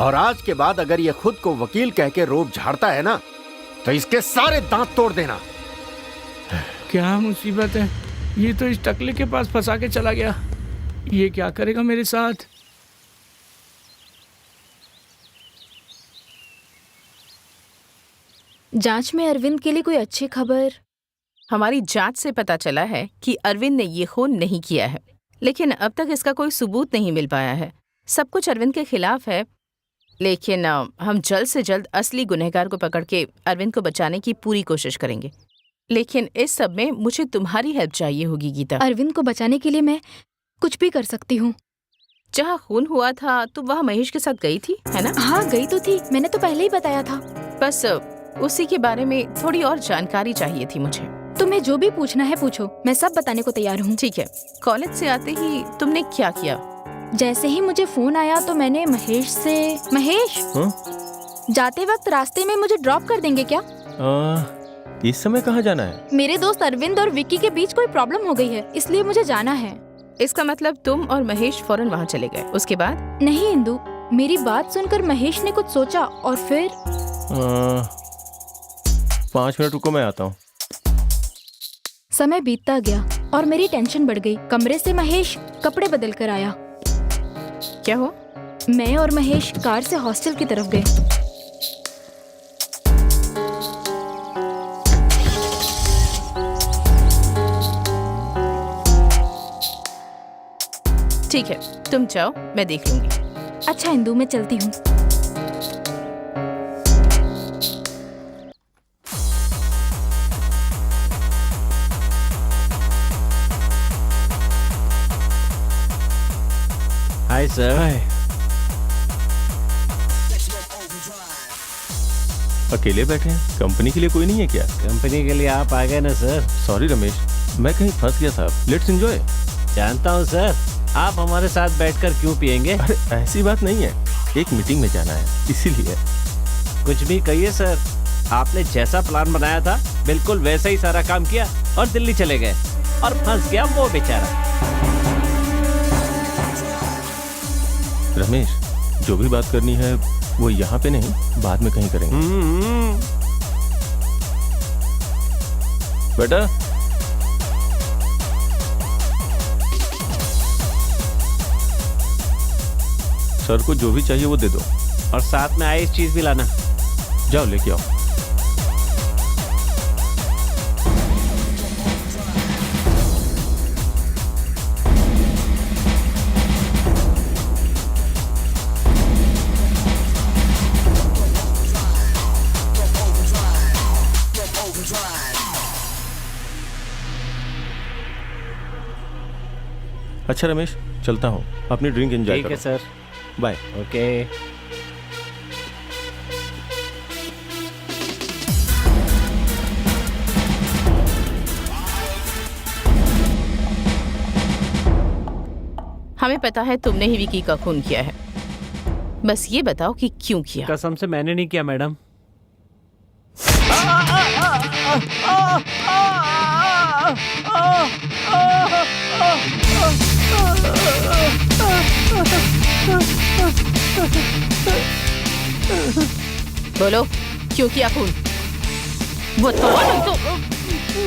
और आज के बाद अगर ये खुद को वकील कह के रोब झाड़ता है ना तो इसके सारे दांत तोड़ देना। क्या मुसीबत है, ये तो इस टकले के पास फंसा के चला गया। ये क्या करेगा मेरे साथ? जांच में अरविंद के लिए कोई अच्छी खबर? हमारी जांच से पता चला है कि अरविंद ने ये खून नहीं किया है, लेकिन अब तक इसका कोई सबूत नहीं मिल पाया है। सब कुछ अरविंद के खिलाफ है, लेकिन हम जल्द से जल्द असली गुनहगार को पकड़ के अरविंद को बचाने की पूरी कोशिश करेंगे। लेकिन इस सब में मुझे तुम्हारी हेल्प चाहिए होगी गीता। अरविंद को बचाने के लिए मैं कुछ भी कर सकती हूँ। जहाँ खून हुआ था तुम वहाँ महेश के साथ गई थी, है ना? हाँ गई तो थी, मैंने तो पहले ही बताया था। बस उसी के बारे में थोड़ी और जानकारी चाहिए थी मुझे। तुम्हें जो भी पूछना है पूछो, मैं सब बताने को तैयार हूँ। ठीक है। कॉलेज से आते ही तुमने क्या किया? जैसे ही मुझे फोन आया तो मैंने महेश से, महेश जाते वक्त रास्ते में मुझे ड्रॉप कर देंगे क्या? इस समय कहाँ जाना है? मेरे दोस्त अरविंद और विक्की के बीच कोई प्रॉब्लम हो गई है, इसलिए मुझे जाना है। इसका मतलब तुम और महेश फौरन वहाँ चले गए। उसके बाद? नहीं इंदु, मेरी बात सुनकर महेश ने कुछ सोचा और फिर 5 मिनट रुको, मैं आता हूँ। समय बीतता गया और मेरी टेंशन बढ़ गई। कमरे से महेश कपड़े बदल कर आया। क्या हुआ? मैं और महेश कार से हॉस्टल की तरफ गए। ठीक है, तुम जाओ, मैं देख लूंगी। अच्छा इंदु, मैं चलती हूँ। Hi sir. अकेले बैठे हैं? कंपनी के लिए कोई नहीं है क्या? कंपनी के लिए आप आ गए ना सर। सॉरी रमेश, मैं कहीं फंस गया था। Let's enjoy. जानता हूँ सर, आप हमारे साथ बैठकर क्यों पियेंगे? अरे ऐसी बात नहीं है, एक मीटिंग में जाना है इसीलिए। कुछ भी कहिए सर, आपने जैसा प्लान बनाया था बिल्कुल वैसा ही सारा काम किया और दिल्ली चले गए और फंस गया वो बेचारा। रमेश, जो भी बात करनी है वो यहाँ पे नहीं, बाद में कहीं करेंगे। बेटा, सर को जो भी चाहिए वो दे दो और साथ में आइस चीज भी लाना। जाओ लेके आओ। अच्छा रमेश, चलता हूँ, अपनी ड्रिंक एंजॉय करो। ठीक है सर, बाय। ओके। हमें पता है तुमने ही विकी का खून किया है, बस ये बताओ कि क्यों किया? कसम से मैंने नहीं किया मैडम। बोलो, क्यों किया खून? वो तो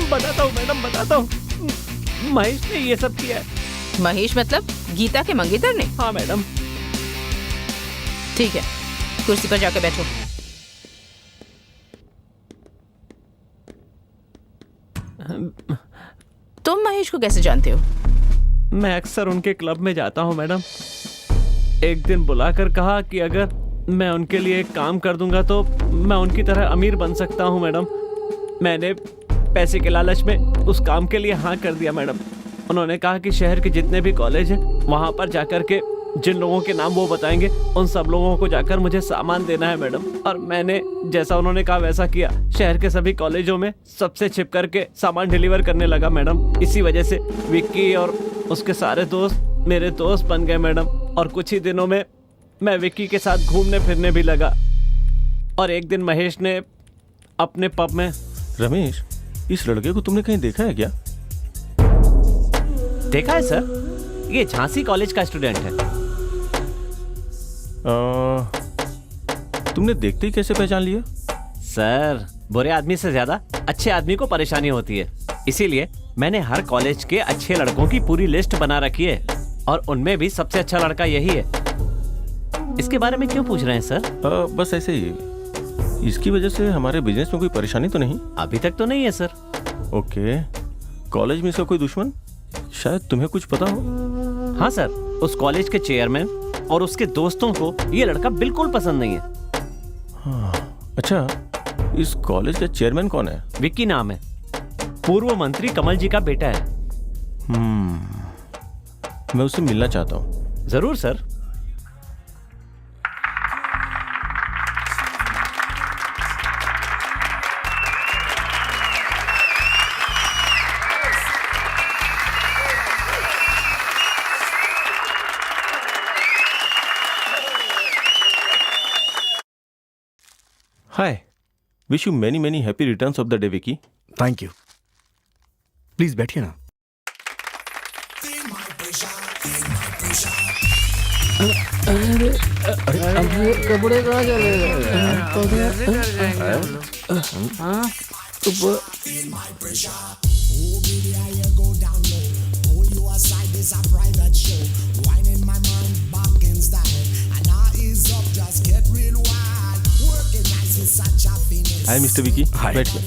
बताता हूँ मैडम, बताता हूँ। महेश ने ये सब किया है। महेश मतलब गीता के मंगेतर ने? हाँ मैडम। ठीक है, कुर्सी पर जाकर बैठो। तुम महेश को कैसे जानते हो? मैं अक्सर उनके क्लब में जाता हूँ मैडम। एक दिन बुलाकर कहा कि अगर मैं उनके लिए एक काम कर दूंगा तो मैं उनकी तरह अमीर बन सकता हूँ मैडम। मैंने पैसे के लालच में उस काम के लिए हाँ कर दिया मैडम। उन्होंने कहा कि शहर के जितने भी कॉलेज हैं वहाँ पर जाकर के जिन लोगों के नाम वो बताएंगे उन सब लोगों को जाकर मुझे सामान देना है मैडम। और मैंने जैसा उन्होंने कहा वैसा किया। शहर के सभी कॉलेजों में सबसे छिप करके सामान डिलीवर करने लगा मैडम। इसी वजह से विक्की और उसके सारे दोस्त मेरे दोस्त बन गए मैडम। और कुछ ही दिनों में मैं विक्की के साथ घूमने फिरने भी लगा। और एक दिन महेश ने अपने पब में। रमेश, इस लड़के को तुमने कहीं देखा है क्या? देखा है सर, ये झांसी कॉलेज का स्टूडेंट है। तुमने देखते ही कैसे पहचान लिया? सर, बुरे आदमी से ज्यादा अच्छे आदमी को परेशानी होती है, इसीलिए मैंने हर कॉलेज के अच्छे लड़कों की पूरी लिस्ट बना रखी है और उनमें भी सबसे अच्छा लड़का यही है। इसके बारे में क्यों पूछ रहे हैं सर? बस ऐसे ही। इसकी वजह से हमारे बिजनेस में कोई परेशानी तो नहीं? अभी तक तो नहीं है सर। ओके, कॉलेज में इसका कोई दुश्मन? शायद तुम्हें कुछ पता हो। हाँ सर, उस कॉलेज के चेयरमैन और उसके दोस्तों को ये लड़का बिल्कुल पसंद नहीं है। हाँ, अच्छा, इस कॉलेज का चेयरमैन कौन है? विक्की नाम है, पूर्व मंत्री कमल जी का बेटा है। मैं उससे मिलना चाहता हूँ। जरूर sir. Hi, wish you many many happy returns of the day Vicky. Thank you. Please बैठिए ना। कपड़े कहाँ चले गए? हाय मिस्टर विकी, बैठिए।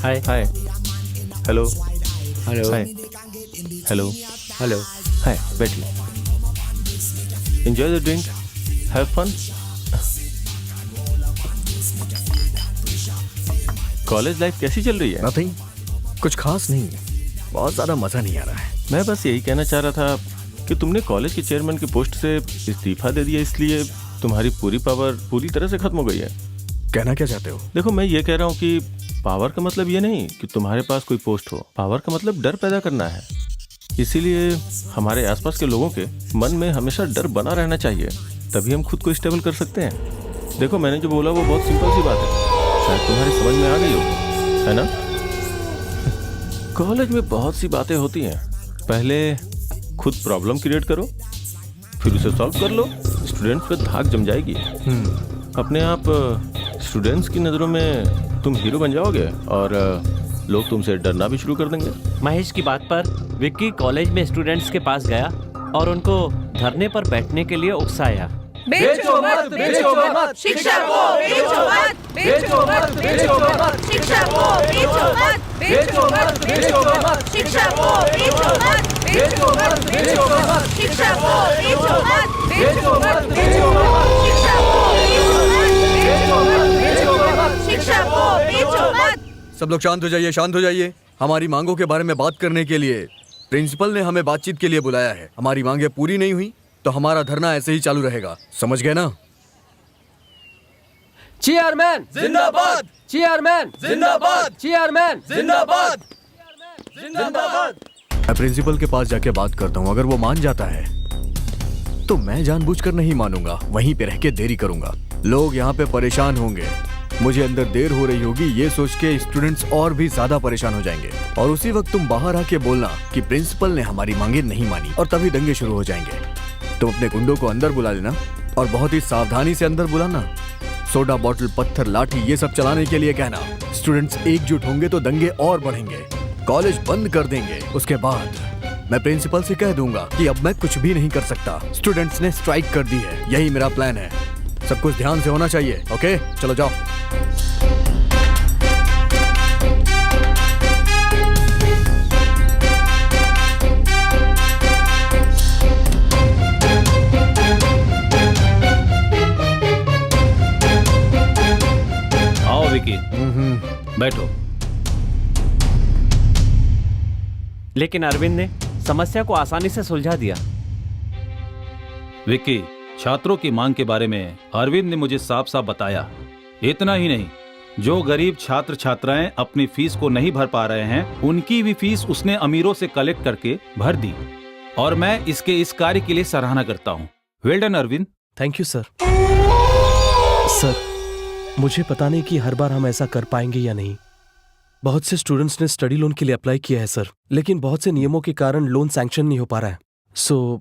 Hi hi. Hello hello hi. Hello hello hi, बैठिए। Enjoy the drink, have fun. College life कैसी चल रही है? नथिंग, कुछ खास नहीं, बहुत ज्यादा मजा नहीं आ रहा है। मैं बस यही कहना चाह रहा था कि तुमने कॉलेज के चेयरमैन की पोस्ट से इस्तीफा दे दिया, इसलिए तुम्हारी पूरी पावर पूरी तरह से खत्म हो गई है। कहना क्या चाहते हो? देखो, मैं ये कह रहा हूँ कि पावर का मतलब ये नहीं कि तुम्हारे पास कोई पोस्ट हो। पावर का मतलब डर पैदा करना है। इसीलिए हमारे आसपास के लोगों के मन में हमेशा डर बना रहना चाहिए, तभी हम खुद को स्टेबल कर सकते हैं। देखो, मैंने जो बोला वो बहुत सिंपल सी बात है, शायद तुम्हारी समझ में आ गई हो, है ना? कॉलेज में बहुत सी बातें होती हैं। पहले खुद प्रॉब्लम क्रिएट करो, फिर उसे सॉल्व कर लो, स्टूडेंट्स पे धाक जम जाएगी। अपने आप स्टूडेंट्स की नज़रों में तुम हीरो बन जाओगे और लोग तुमसे डरना भी शुरू कर देंगे। महेश की बात पर विक्की कॉलेज में स्टूडेंट्स के पास गया और उनको धरने पर बैठने के लिए उकसाया। बेचो मत, बेचो मत, शिक्षा को बेचो मत, बेचो मत, बेचो मत, शिक्षा को बेचो मत, बेचो मत, बेचो मत, शिक्षा को बेचो मत, बेचो मत, बेचो मत, शिक्षा को बेचो मत, बेचो मत, बेचो मत, शिक्षा को बेचो मत, बेचो मत, बेचो मत, शिक्षा को बेचो मत। सब लोग शांत हो जाइए, शांत हो जाइए। हमारी मांगों के बारे में बात करने के लिए प्रिंसिपल ने हमें बातचीत के लिए बुलाया है। हमारी मांगे पूरी नहीं हुई तो हमारा धरना ऐसे ही चालू रहेगा, समझ गए ना? चेयरमैन जिंदाबाद, चेयरमैन जिंदाबाद, चेयरमैन जिंदाबाद, जिंदाबाद। मैं प्रिंसिपल के पास जाके बात करता हूँ। अगर वो मान जाता है तो मैं जानबूझकर नहीं मानूंगा, वहीं पे रह के देरी करूंगा। लोग यहाँ पे परेशान होंगे, मुझे अंदर देर हो रही होगी, ये सोच के स्टूडेंट्स और भी ज्यादा परेशान हो जाएंगे। और उसी वक्त तुम बाहर आके बोलना कि प्रिंसिपल ने हमारी मांगे नहीं मानी, और तभी दंगे शुरू हो जाएंगे। तुम अपने गुंडों को अंदर बुला लेना और बहुत ही सावधानी से अंदर बुलाना। सोडा बॉटल, पत्थर, लाठी ये सब चलाने के लिए कहना। स्टूडेंट्स एकजुट होंगे तो दंगे और बढ़ेंगे, कॉलेज बंद कर देंगे। उसके बाद मैं प्रिंसिपल से कह दूंगा कि अब मैं कुछ भी नहीं कर सकता, स्टूडेंट्स ने स्ट्राइक कर दी है। यही मेरा प्लान है। सब कुछ ध्यान से होना चाहिए। ओके, चलो जाओ। आओ विकी, बैठो। लेकिन अरविंद ने समस्या को आसानी से सुलझा दिया। विक्की, छात्रों की मांग के बारे में अरविंद ने मुझे साफ साफ बताया। इतना ही नहीं, जो गरीब छात्र छात्राएं अपनी फीस को नहीं भर पा रहे हैं, उनकी भी फीस उसने अमीरों से कलेक्ट करके भर दी। और मैं इसके इस कार्य के लिए सराहना करता हूँ। Well done Arvind. Thank you sir. Sir, मुझे पता नहीं कि हर बार हम ऐसा कर पाएंगे या नहीं। बहुत से स्टूडेंट्स ने स्टडी लोन के लिए अप्लाई किया है सर, लेकिन बहुत से नियमों के कारण लोन सैंक्शन नहीं हो पा रहा है। सो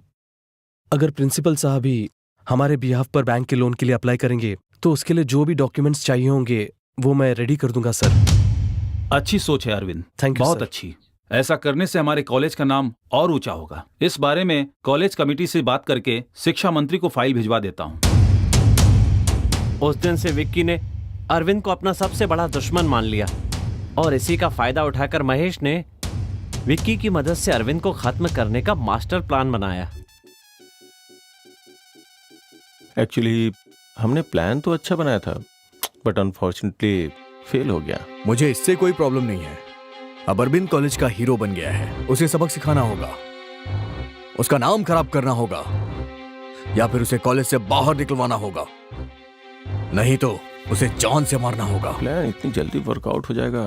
अगर प्रिंसिपल साहब ही हमारे बिहाफ पर बैंक के लोन के लिए अप्लाई करेंगे तो उसके लिए जो भी डॉक्यूमेंट्स चाहिए होंगे वो मैं रेडी कर दूंगा सर। अच्छी सोच है अरविंद, थैंक यू। बहुत अच्छी। ऐसा करने से हमारे कॉलेज का नाम और ऊंचा होगा। इस बारे में कॉलेज कमेटी से बात करके शिक्षा मंत्री को फाइल भिजवा देता हूँ। उस दिन से विक्की ने अरविंद को अपना सबसे बड़ा दुश्मन मान लिया और इसी का फायदा उठाकर महेश ने विक्की की मदद से अरविंद को खत्म करने का मास्टर प्लान बनाया। एक्चुअली हमने प्लान तो अच्छा बनाया था, बट अनफॉर्चुनेटली फेल हो गया। मुझे इससे कोई प्रॉब्लम नहीं है। अब अरविंद कॉलेज का हीरो बन गया है, उसे सबक सिखाना होगा, उसका नाम खराब करना होगा, या फिर उसे कॉलेज से बाहर निकलवाना होगा, नहीं तो उसे जान से मारना होगा। प्लान इतनी जल्दी वर्कआउट हो जाएगा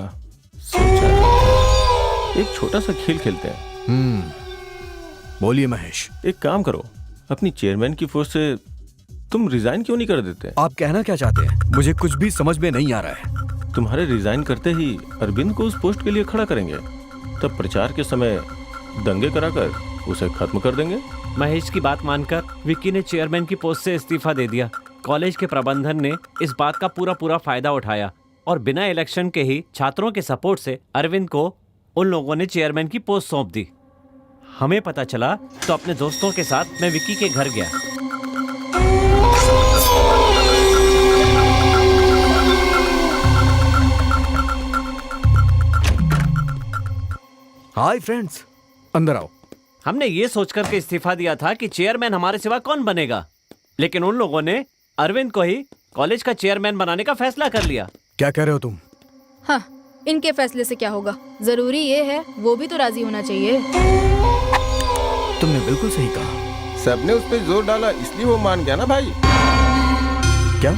सोचा नहीं। एक छोटा सा खेल खेलते हैं। बोलिए महेश। एक काम करो, अपनी चेयरमैन की पोस्ट से तुम रिजाइन क्यों नहीं कर देते? आप कहना क्या चाहते हैं? मुझे कुछ भी समझ में नहीं आ रहा है। तुम्हारे रिजाइन करते ही अरविंद को उस पोस्ट के लिए खड़ा करेंगे, तब प्रचार के समय दंगे कराकर उसे खत्म कर देंगे। महेश की बात मानकर विक्की ने चेयरमैन की पोस्ट से इस्तीफा दे दिया। कॉलेज के प्रबंधन ने इस बात का पूरा फायदा उठाया और बिना इलेक्शन के ही छात्रों के सपोर्ट से अरविंद को उन लोगों ने चेयरमैन की पोस्ट सौंप दी। हमें पता चला तो अपने दोस्तों के साथ मैं विक्की के घर गया। हाय फ्रेंड्स, अंदर आओ। हमने ये सोचकर के इस्तीफा दिया था कि चेयरमैन हमारे सिवा कौन बनेगा, लेकिन उन लोगों ने अरविंद को ही कॉलेज का चेयरमैन बनाने का फैसला कर लिया। क्या कह रहे हो तुम? हाँ, इनके फैसले से क्या होगा? जरूरी ये है वो भी तो राजी होना चाहिए। तुमने बिल्कुल सही कहा। सबने उस पर जोर डाला इसलिए वो मान गया ना भाई। क्या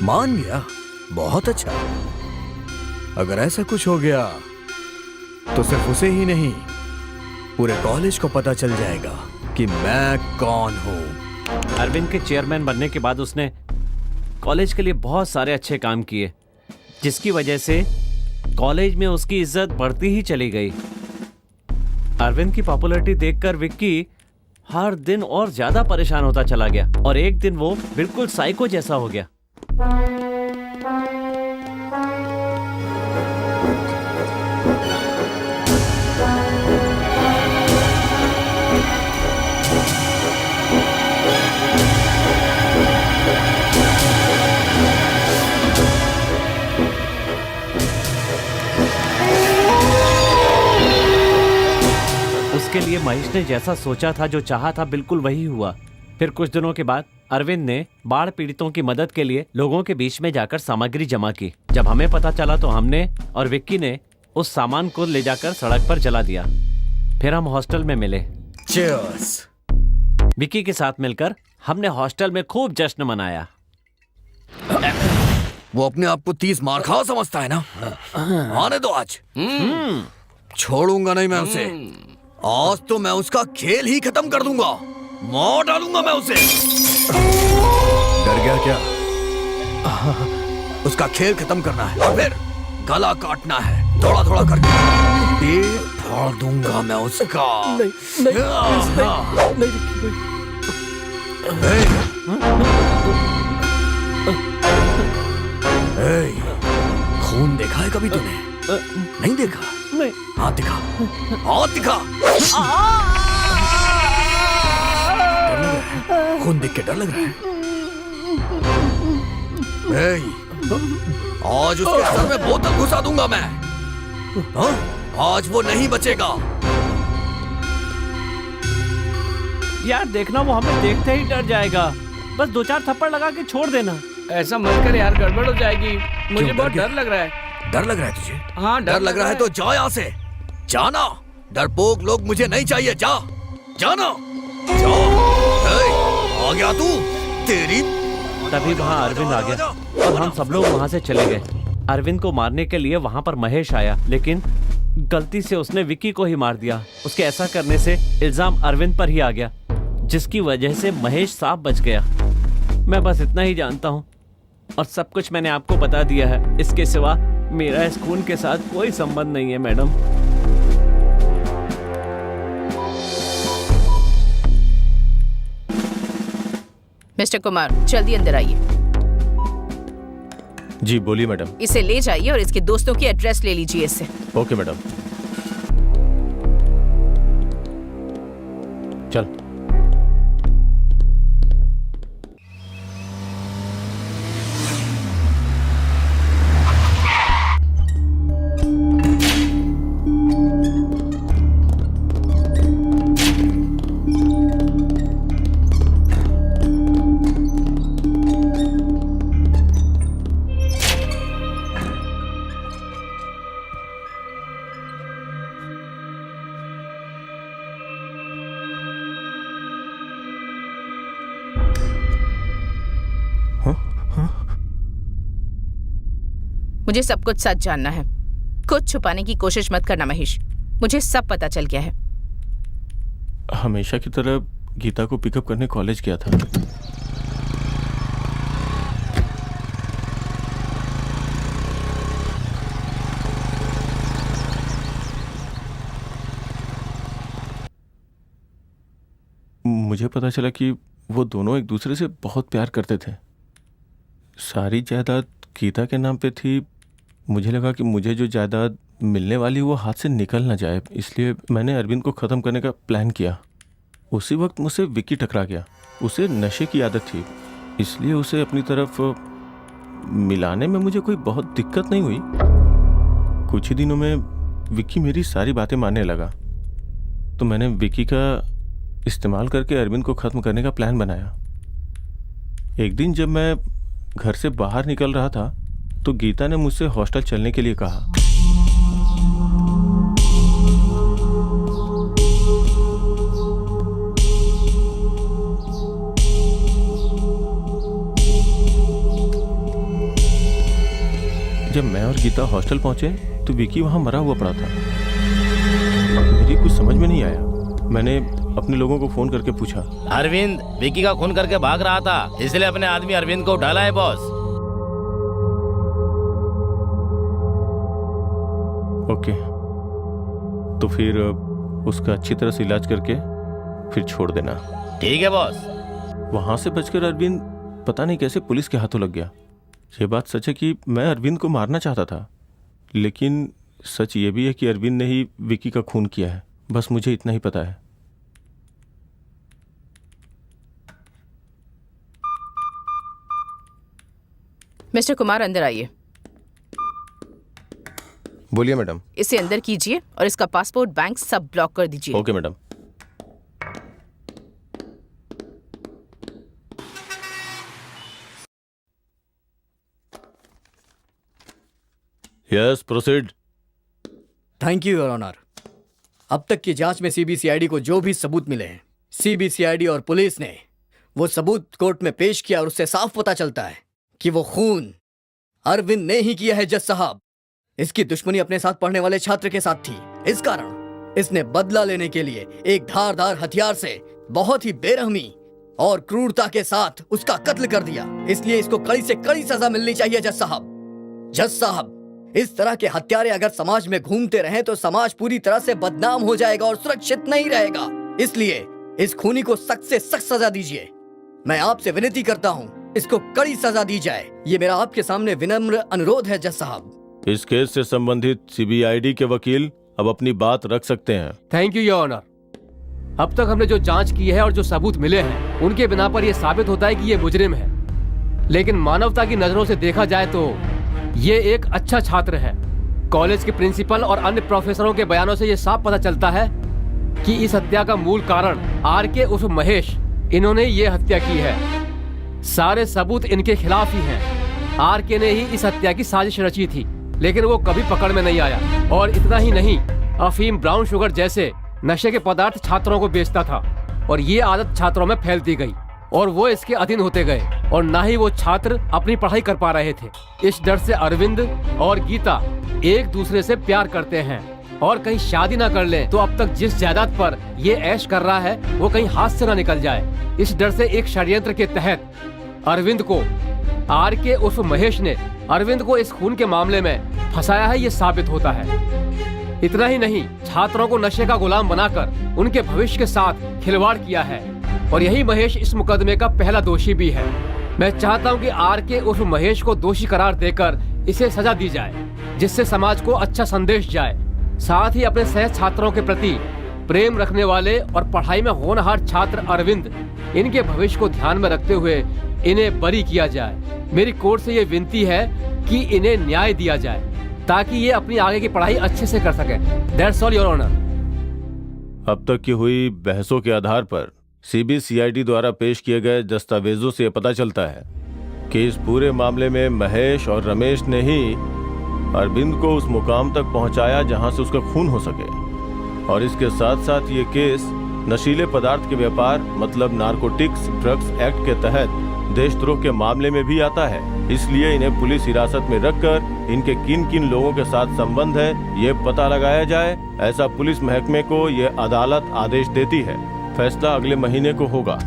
मान गया? बहुत अच्छा। अगर ऐसा कुछ हो गया तो सिर्फ उसे ही नहीं, पूरे कॉलेज को पता चल जाएगा कि मैं कौन हूँ। अरविंद के चेयरमैन बनने के बाद उसने कॉलेज के लिए बहुत सारे अच्छे काम किए, जिसकी वजह से कॉलेज में उसकी इज्जत बढ़ती ही चली गई। अरविंद की पॉपुलैरिटी देखकर विक्की हर दिन और ज्यादा परेशान होता चला गया और एक दिन वो बिल्कुल साइको जैसा हो गया। उसके लिए महेश ने जैसा सोचा था, जो चाहा था, बिल्कुल वही हुआ। फिर कुछ दिनों के बाद अरविंद ने बाढ़ पीड़ितों की मदद के लिए लोगों के बीच में जाकर सामग्री जमा की। जब हमें पता चला तो हमने और विक्की ने उस सामान को ले जाकर सड़क पर जला दिया। फिर हम हॉस्टल में मिले। Cheers! विक्की के साथ मिलकर हमने हॉस्टल में खूब जश्न मनाया। वो अपने आप को 30 मार खा समझता है ना? आने दो आज। छोड़ूंगा नहीं मैं उसे। आज तो मैं उसका खेल ही खत्म कर दूंगा। मार डालूंगा मैं उसे। डर गया क्या? उसका खेल खत्म करना है और फिर गला काटना है, थोड़ा थोड़ा करके पेट फाड़ दूंगा मैं उसका। नहीं, खून देखा है कभी तूने? नहीं देखा? नहीं। हाथ दिखा, हाथ दिखा। डर लग रहा है? खून देख के डर लग रहा है? आज उसके सर में बोतल घुसा दूंगा मैं। हाँ? आज वो नहीं बचेगा। यार देखना, वो हमें देखते ही डर जाएगा। बस 2-4 थप्पड़ लगा के छोड़ देना। ऐसा मत कर यार, गड़बड़ हो जाएगी। मुझे बहुत डर लग रहा है। डर लग रहा है तुझे? हाँ, डर लग रहा है तो जा यहाँ से। जाना। डरपोक लोग मुझे नहीं चाहिए। जा, जाना। जा। आ गया तू? तेरी। तभी वहाँ अरविंद आ गया और हम सब लोग वहाँ से चले गए। अरविंद को मारने के लिए वहाँ पर महेश आया, लेकिन गलती से उसने विक्की को ही मार दिया। उसके ऐसा करने से इल्जाम अरविंद पर ही आ गया, जिसकी वजह से महेश साफ बच गया। मैं बस इतना ही जानता हूँ और सब कुछ मैंने आपको बता दिया है। इसके सिवा मेरा इस खून के साथ कोई संबंध नहीं है मैडम। मिस्टर कुमार, जल्दी अंदर आइए। जी बोलिए मैडम। इसे ले जाइए और इसके दोस्तों की एड्रेस ले लीजिए इससे। Okay madam. चल। मुझे सब कुछ सच जानना है। कुछ छुपाने की कोशिश मत करना महेश। मुझे सब पता चल गया है। हमेशा की तरह गीता को पिकअप करने कॉलेज गया था। मुझे पता चला कि वो दोनों एक दूसरे से बहुत प्यार करते थे। सारी जायदाद गीता के नाम पे थी। मुझे लगा कि मुझे जो जायदाद मिलने वाली वो हाथ से निकल ना जाए, इसलिए मैंने अरविंद को ख़त्म करने का प्लान किया। उसी वक्त मुझसे विक्की टकरा गया। उसे नशे की आदत थी, इसलिए उसे अपनी तरफ मिलाने में मुझे कोई बहुत दिक्कत नहीं हुई। कुछ ही दिनों में विक्की मेरी सारी बातें मानने लगा, तो मैंने विक्की का इस्तेमाल करके अरविंद को ख़त्म करने का प्लान बनाया। एक दिन जब मैं घर से बाहर निकल रहा था तो गीता ने मुझसे हॉस्टल चलने के लिए कहा। जब मैं और गीता हॉस्टल पहुंचे तो विकी वहां मरा हुआ पड़ा था। मेरी कुछ समझ में नहीं आया। मैंने अपने लोगों को फोन करके पूछा। अरविंद विकी का खून करके भाग रहा था, इसलिए अपने आदमी अरविंद को उठा लाए बॉस। ओके, तो फिर उसका अच्छी तरह से इलाज करके फिर छोड़ देना। ठीक है बॉस। वहां से बचकर अरविंद पता नहीं कैसे पुलिस के हाथों लग गया। ये बात सच है कि मैं अरविंद को मारना चाहता था, लेकिन सच ये भी है कि अरविंद ने ही विकी का खून किया है। बस मुझे इतना ही पता है। मिस्टर कुमार, अंदर आइए। बोलिए मैडम। इसे अंदर कीजिए और इसका पासपोर्ट, बैंक सब ब्लॉक कर दीजिए। Okay madam. Yes, proceed. Thank you your honour. अब तक की जांच में सीबीसीआईडी को जो भी सबूत मिले हैं, सीबीसीआईडी और पुलिस ने वो सबूत कोर्ट में पेश किया और उससे साफ पता चलता है कि वो खून अरविंद ने ही किया है। जज साहब, इसकी दुश्मनी अपने साथ पढ़ने वाले छात्र के साथ थी। इस कारण इसने बदला लेने के लिए एक धारदार हथियार से बहुत ही बेरहमी और क्रूरता के साथ उसका कत्ल कर दिया। इसलिए इसको कड़ी से कड़ी सजा मिलनी चाहिए जज साहब। जज साहब, इस तरह के हत्यारे अगर समाज में घूमते रहें तो समाज पूरी तरह से बदनाम हो जाएगा और सुरक्षित नहीं रहेगा। इसलिए इस खूनी को सख्त से सख्त सजा दीजिए। मैं आपसे विनती करता हूँ, इसको कड़ी सजा दी जाए। ये मेरा आपके सामने विनम्र अनुरोध है जज साहब। इस केस से संबंधित सीबीआईडी के वकील अब अपनी बात रख सकते हैं। Thank you your honour. अब तक हमने जो जांच की है और जो सबूत मिले हैं, उनके बिना पर यह साबित होता है कि ये मुजरिम है। लेकिन मानवता की नजरों से देखा जाए तो ये एक अच्छा छात्र है। कॉलेज के प्रिंसिपल और अन्य प्रोफेसरों के बयानों से ये साफ पता चलता है कि इस हत्या का मूल कारण आरके उर्फ महेश, इन्होंने ये हत्या की है। सारे सबूत इनके खिलाफ ही हैं। आरके ने ही इस हत्या की साजिश रची थी, लेकिन वो कभी पकड़ में नहीं आया। और इतना ही नहीं, अफीम, ब्राउन शुगर जैसे नशे के पदार्थ छात्रों को बेचता था और ये आदत छात्रों में फैलती गई और वो इसके अधीन होते गए और ना ही वो छात्र अपनी पढ़ाई कर पा रहे थे। इस डर से अरविंद और गीता एक दूसरे से प्यार करते हैं और कहीं शादी ना कर ले तो अब तक जिस जायदाद पर ये ऐश कर रहा है वो कहीं हाथ से ना निकल जाए। इस डर से एक षड्यंत्र के तहत अरविंद को आरके उर्फ महेश ने अरविंद को इस खून के मामले में फंसाया है, ये साबित होता है। इतना ही नहीं, छात्रों को नशे का गुलाम बनाकर उनके भविष्य के साथ खिलवाड़ किया है और यही महेश इस मुकदमे का पहला दोषी भी है। मैं चाहता हूं कि आरके उर्फ महेश को दोषी करार देकर इसे सजा दी जाए, जिससे समाज को अच्छा संदेश जाए। साथ ही अपने सह छात्रों के प्रति प्रेम रखने वाले और पढ़ाई में होनहार छात्र अरविंद, इनके भविष्य को ध्यान में रखते हुए इन्हें बरी किया जाए। मेरी कोर्ट से ये विनती है कि इन्हें न्याय दिया जाए ताकि ये अपनी आगे की पढ़ाई अच्छे से कर सके। That's all your honour. अब तक की हुई बहसों के आधार पर सीबीसीआईडी द्वारा पेश किए गए दस्तावेजों से पता चलता है कि इस पूरे मामले में महेश और रमेश ने ही अरविंद को उस मुकाम तक पहुंचाया जहां से उसका खून हो सके। और इसके साथ साथ ये केस नशीले पदार्थ के व्यापार मतलब नारकोटिक्स ड्रग्स एक्ट के तहत देशद्रोह के मामले में भी आता है। इसलिए इन्हें पुलिस हिरासत में रखकर इनके किन किन लोगों के साथ संबंध है ये पता लगाया जाए, ऐसा पुलिस महकमे को ये अदालत आदेश देती है। फैसला अगले महीने को होगा।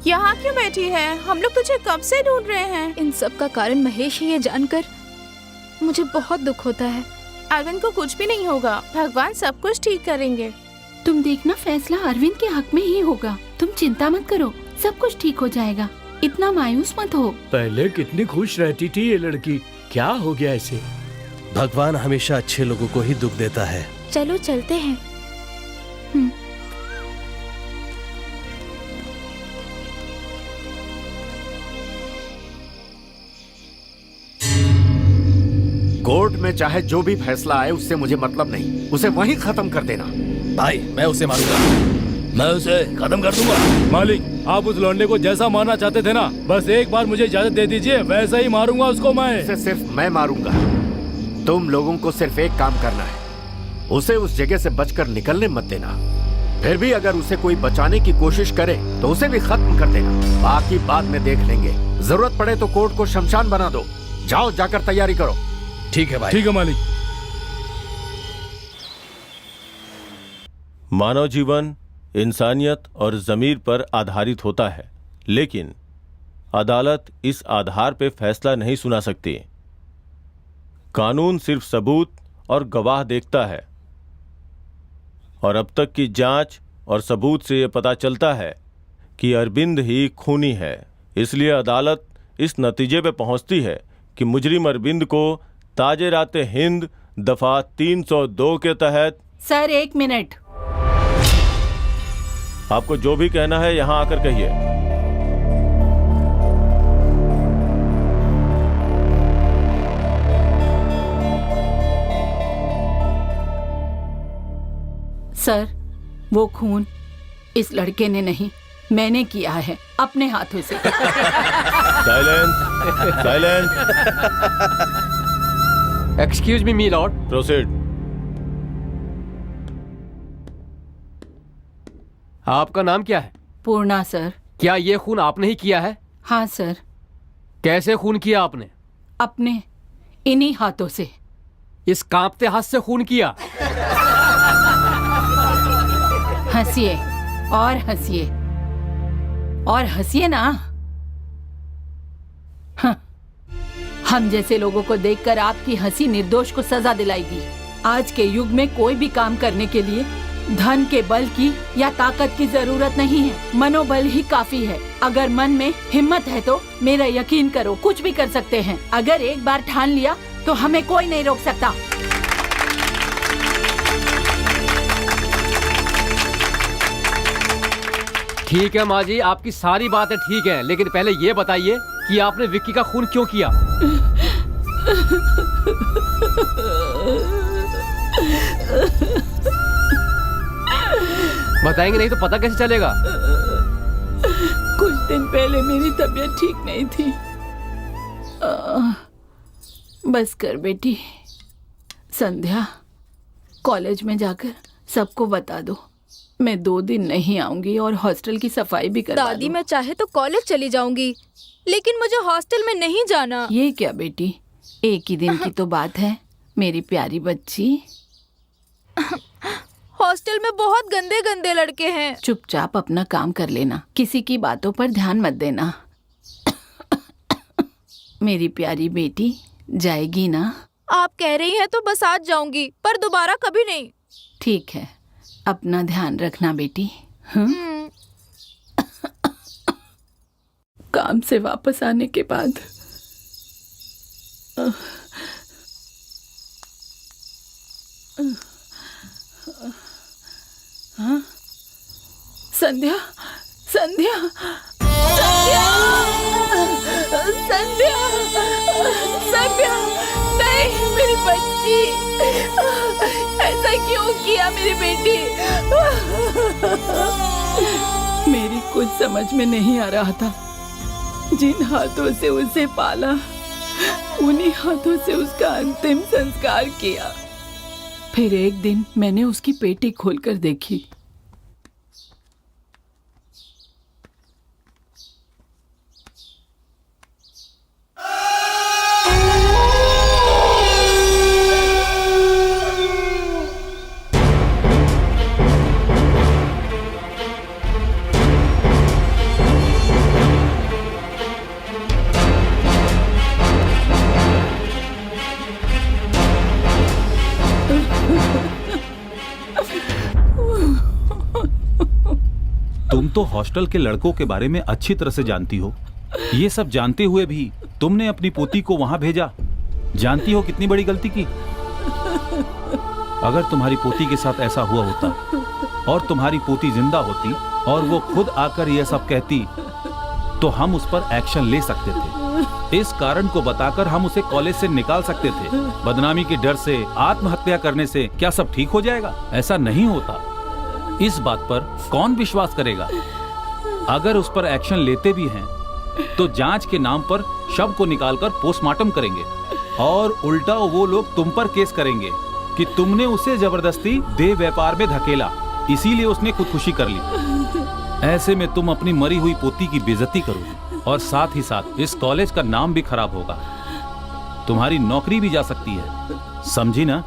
यहाँ क्यों बैठी है? हम लोग तुझे कब से ढूंढ रहे हैं। इन सब का कारण महेश ही, ये जानकर मुझे बहुत दुख होता है। अरविंद को कुछ भी नहीं होगा, भगवान सब कुछ ठीक करेंगे। तुम देखना, फैसला अरविंद के हक में ही होगा। तुम चिंता मत करो, सब कुछ ठीक हो जाएगा। इतना मायूस मत हो। पहले कितनी खुश रहती थी ये लड़की, क्या हो गया इसे? भगवान हमेशा अच्छे लोगों को ही दुख देता है। चलो चलते हैं। कोर्ट में चाहे जो भी फैसला आए उससे मुझे मतलब नहीं, उसे वहीं खत्म कर देना। भाई मैं उसे मारूंगा, मैं उसे खत्म कर दूंगा। मालिक, आप उस लौंडे को जैसा मारना चाहते थे ना, बस एक बार मुझे इजाजत दे दीजिए, वैसा ही मारूंगा उसको मैं। उसे सिर्फ मैं मारूंगा। तुम लोगों को सिर्फ एक काम करना है, उसे उस जगह से बचकर निकलने मत देना। फिर भी अगर उसे कोई बचाने की कोशिश करे तो उसे भी खत्म कर देना। बाकी बाद में देख लेंगे, जरूरत पड़े तो कोर्ट को शमशान बना दो। जाओ, जाकर तैयारी करो। ठीक है भाई। ठीक है मालिक। मानव जीवन इंसानियत और ज़मीर पर आधारित होता है, लेकिन अदालत इस आधार पर फैसला नहीं सुना सकती। कानून सिर्फ सबूत और गवाह देखता है, और अब तक की जांच और सबूत से यह पता चलता है कि अरविंद ही खूनी है। इसलिए अदालत इस नतीजे पे पहुंचती है कि मुजरिम अरविंद को ताजे राते हिंद दफा 302 के तहत। Sir 1 minute. आपको जो भी कहना है यहां आकर कहिए। सर, वो खून इस लड़के ने नहीं, मैंने किया है अपने हाथों से। Silence, silence. Excuse me Lord. Proceed. आपका नाम क्या है? पूर्णा सर। क्या ये खून आपने ही किया है? हाँ सर। कैसे खून किया आपने? अपने इन्हीं हाथों से। इस कांपते हाथ से खून किया? हंसिए और हंसिए और हंसिए ना। हाँ। हम जैसे लोगों को देखकर आपकी हंसी निर्दोष को सजा दिलाएगी। आज के युग में कोई भी काम करने के लिए धन के बल की या ताकत की जरूरत नहीं है, मनोबल ही काफी है। अगर मन में हिम्मत है तो मेरा यकीन करो, कुछ भी कर सकते हैं। अगर एक बार ठान लिया तो हमें कोई नहीं रोक सकता। ठीक है माँ जी, आपकी सारी बातें ठीक हैं, लेकिन पहले ये बताइए कि आपने विक्की का खून क्यों किया? बताएंगे नहीं तो पता कैसे चलेगा? कुछ दिन पहले मेरी तबीयत ठीक नहीं थी। बस कर बेटी, संध्या कॉलेज में जाकर सबको बता दो मैं 2 दिन नहीं आऊंगी और हॉस्टल की सफाई भी करवा दादी, मैं चाहे तो कॉलेज चली जाऊंगी, लेकिन मुझे हॉस्टल में नहीं जाना। ये क्या बेटी, एक ही दिन की तो बात है मेरी प्यारी बच्ची। हॉस्टल में बहुत गंदे गंदे लड़के हैं। चुपचाप अपना काम कर लेना, किसी की बातों पर ध्यान मत देना। मेरी प्यारी बेटी जाएगी ना? आप कह रही हैं तो बस आज जाऊंगी, पर दोबारा कभी नहीं। ठीक है, अपना ध्यान रखना बेटी। काम से वापस आने के बाद संध्या, संध्या, संध्या, संध्या, संध्या, नहीं मेरी बच्ची, ऐसा क्यों किया मेरी बेटी? मेरी कुछ समझ में नहीं आ रहा था। जिन हाथों से उसे पाला, उन्हीं हाथों से उसका अंतिम संस्कार किया। फिर एक दिन मैंने उसकी पेटी खोलकर देखी। तो हॉस्टल के लड़कों के बारे में अच्छी तरह से जानती हो। ये सब जानते हुए भी तुमने अपनी पोती को वहां भेजा। जानती हो कितनी बड़ी गलती की। अगर तुम्हारी पोती के साथ ऐसा हुआ होता और तुम्हारी पोती जिंदा होती और वो खुद आकर यह सब कहती तो हम उस पर एक्शन ले सकते थे। इस कारण को बताकर हम उसे कॉलेज से निकाल सकते थे। बदनामी के डर से आत्महत्या करने से क्या सब ठीक हो जाएगा? ऐसा नहीं होता। इस बात पर कौन विश्वास करेगा? अगर उस पर एक्शन लेते भी हैं तो जांच के नाम पर शव को निकालकर पोस्टमार्टम करेंगे और उल्टा वो लोग तुम पर केस करेंगे कि तुमने उसे जबरदस्ती देह व्यापार में धकेला, इसीलिए उसने खुदकुशी कर ली। ऐसे में तुम अपनी मरी हुई पोती की बेइज्जती करोगे और साथ ही साथ इस कॉलेज का नाम भी खराब होगा। तुम्हारी नौकरी भी जा सकती है, समझी ना?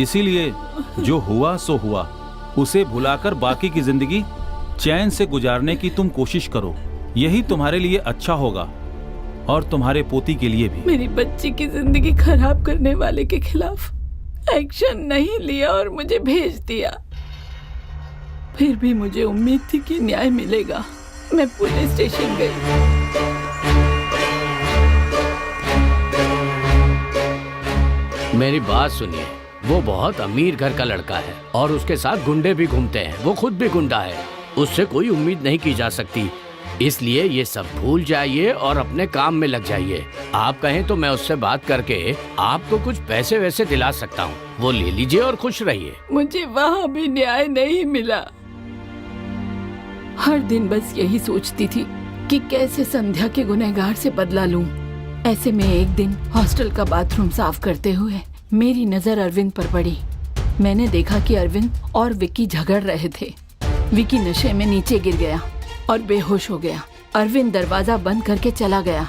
इसीलिए जो हुआ सो हुआ, उसे भुलाकर बाकी की जिंदगी चैन से गुजारने की तुम कोशिश करो। यही तुम्हारे लिए अच्छा होगा और तुम्हारे पोती के लिए भी। मेरी बच्ची की जिंदगी खराब करने वाले के खिलाफ एक्शन नहीं लिया और मुझे भेज दिया। फिर भी मुझे उम्मीद थी कि न्याय मिलेगा। मैं पुलिस स्टेशन गई। मेरी बात सुनिए, वो बहुत अमीर घर का लड़का है और उसके साथ गुंडे भी घूमते हैं। वो खुद भी गुंडा है। उससे कोई उम्मीद नहीं की जा सकती। इसलिए ये सब भूल जाइए और अपने काम में लग जाइए। आप कहें तो मैं उससे बात करके आपको कुछ पैसे वैसे दिला सकता हूँ। वो ले लीजिए और खुश रहिए। मुझे वहाँ भी न्याय नहीं मिला। हर दिन बस यही सोचती थी कि कैसे संध्या के गुनहगार से बदला लूं। ऐसे में एक दिन हॉस्टल का बाथरूम साफ करते हुए मेरी नजर अरविंद पर पड़ी। मैंने देखा कि अरविंद और विक्की झगड़ रहे थे। विक्की नशे में नीचे गिर गया और बेहोश हो गया। अरविंद दरवाजा बंद करके चला गया।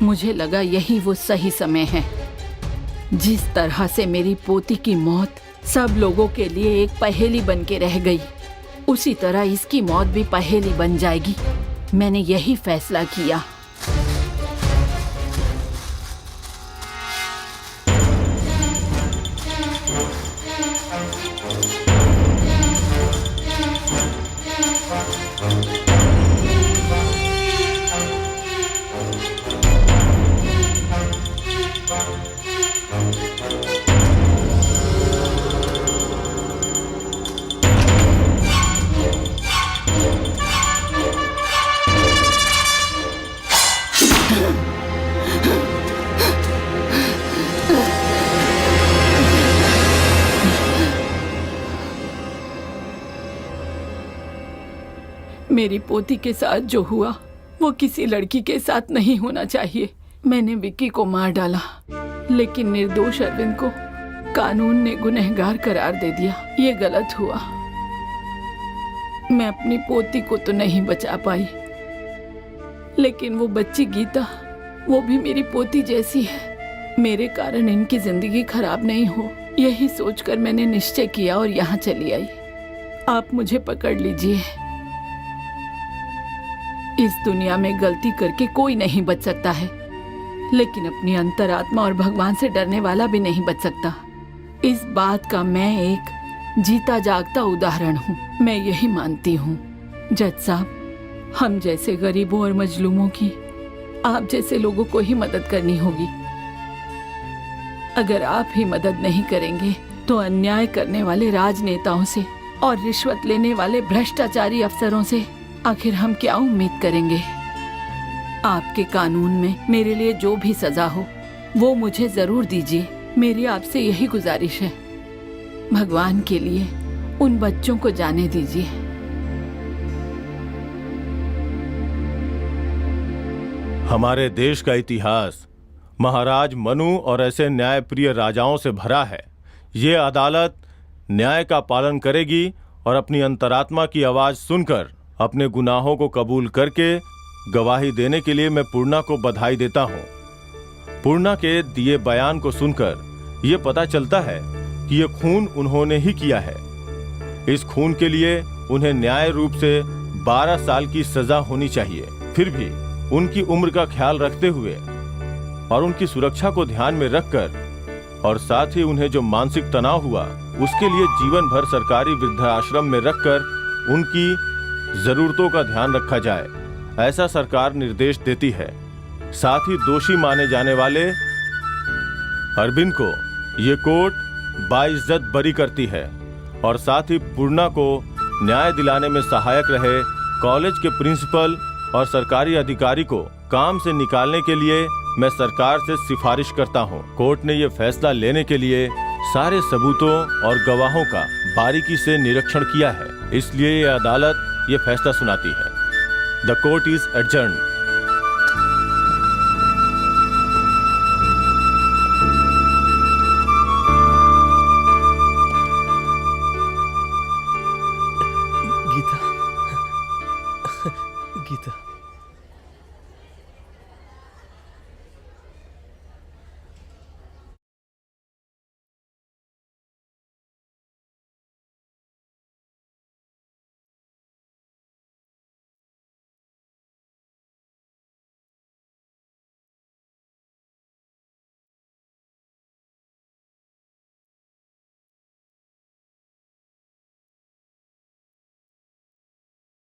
मुझे लगा यही वो सही समय है। जिस तरह से मेरी पोती की मौत सब लोगों के लिए एक पहेली बन के रह गई, उसी तरह इसकी मौत भी पहेली बन जाएगी। मैंने यही फैसला किया। मेरी पोती के साथ जो हुआ वो किसी लड़की के साथ नहीं होना चाहिए। मैंने विक्की को मार डाला, लेकिन निर्दोष अरविंद को कानून ने गुनहगार करार दे दिया। ये गलत हुआ। मैं अपनी पोती को तो नहीं बचा पाई, लेकिन वो बच्ची गीता, वो भी मेरी पोती जैसी है। मेरे कारण इनकी जिंदगी खराब नहीं हो, यही सोचकर मैंने निश्चय किया और यहाँ चली आई। आप मुझे पकड़ लीजिए। इस दुनिया में गलती करके कोई नहीं बच सकता है, लेकिन अपनी अंतरात्मा और भगवान से डरने वाला भी नहीं बच सकता। इस बात का मैं एक जीता जागता उदाहरण हूँ। मैं यही मानती हूँ जज साहब, हम जैसे गरीबों और मजलूमों की आप जैसे लोगों को ही मदद करनी होगी। अगर आप ही मदद नहीं करेंगे तो अन्याय करने वाले राजनेताओं से और रिश्वत लेने वाले भ्रष्टाचारी अफसरों से आखिर हम क्या उम्मीद करेंगे। आपके कानून में मेरे लिए जो भी सजा हो वो मुझे जरूर दीजिए। मेरी आपसे यही गुजारिश है। भगवान के लिए उन बच्चों को जाने दीजिए। हमारे देश का इतिहास महाराज मनु और ऐसे न्यायप्रिय राजाओं से भरा है। ये अदालत न्याय का पालन करेगी और अपनी अंतरात्मा की आवाज सुनकर अपने गुनाहों को कबूल करके गवाही देने के लिए मैं पूर्णा को बधाई देता हूँ। पूर्णा के दिए बयान को सुनकर ये पता चलता है कि ये खून उन्होंने ही किया है। इस खून के लिए उन्हें न्याय रूप से 12 साल की सजा होनी चाहिए। फिर भी उनकी उम्र का ख्याल रखते हुए और उनकी सुरक्षा को ध्यान में रखकर और साथ ही उन्हें जो मानसिक तनाव हुआ उसके लिए जीवन भर सरकारी वृद्धाश्रम में रखकर उनकी जरूरतों का ध्यान रखा जाए, ऐसा सरकार निर्देश देती है। साथ ही दोषी माने जाने वाले अरविंद को ये कोर्ट बाइज्जत बरी करती है और साथ ही पूर्णा को न्याय दिलाने में सहायक रहे कॉलेज के प्रिंसिपल और सरकारी अधिकारी को काम से निकालने के लिए मैं सरकार से सिफारिश करता हूं। कोर्ट ने यह फैसला लेने के लिए सारे सबूतों और गवाहों का बारीकी से निरीक्षण किया है, इसलिए यह अदालत यह फैसला सुनाती है। The court is adjourned.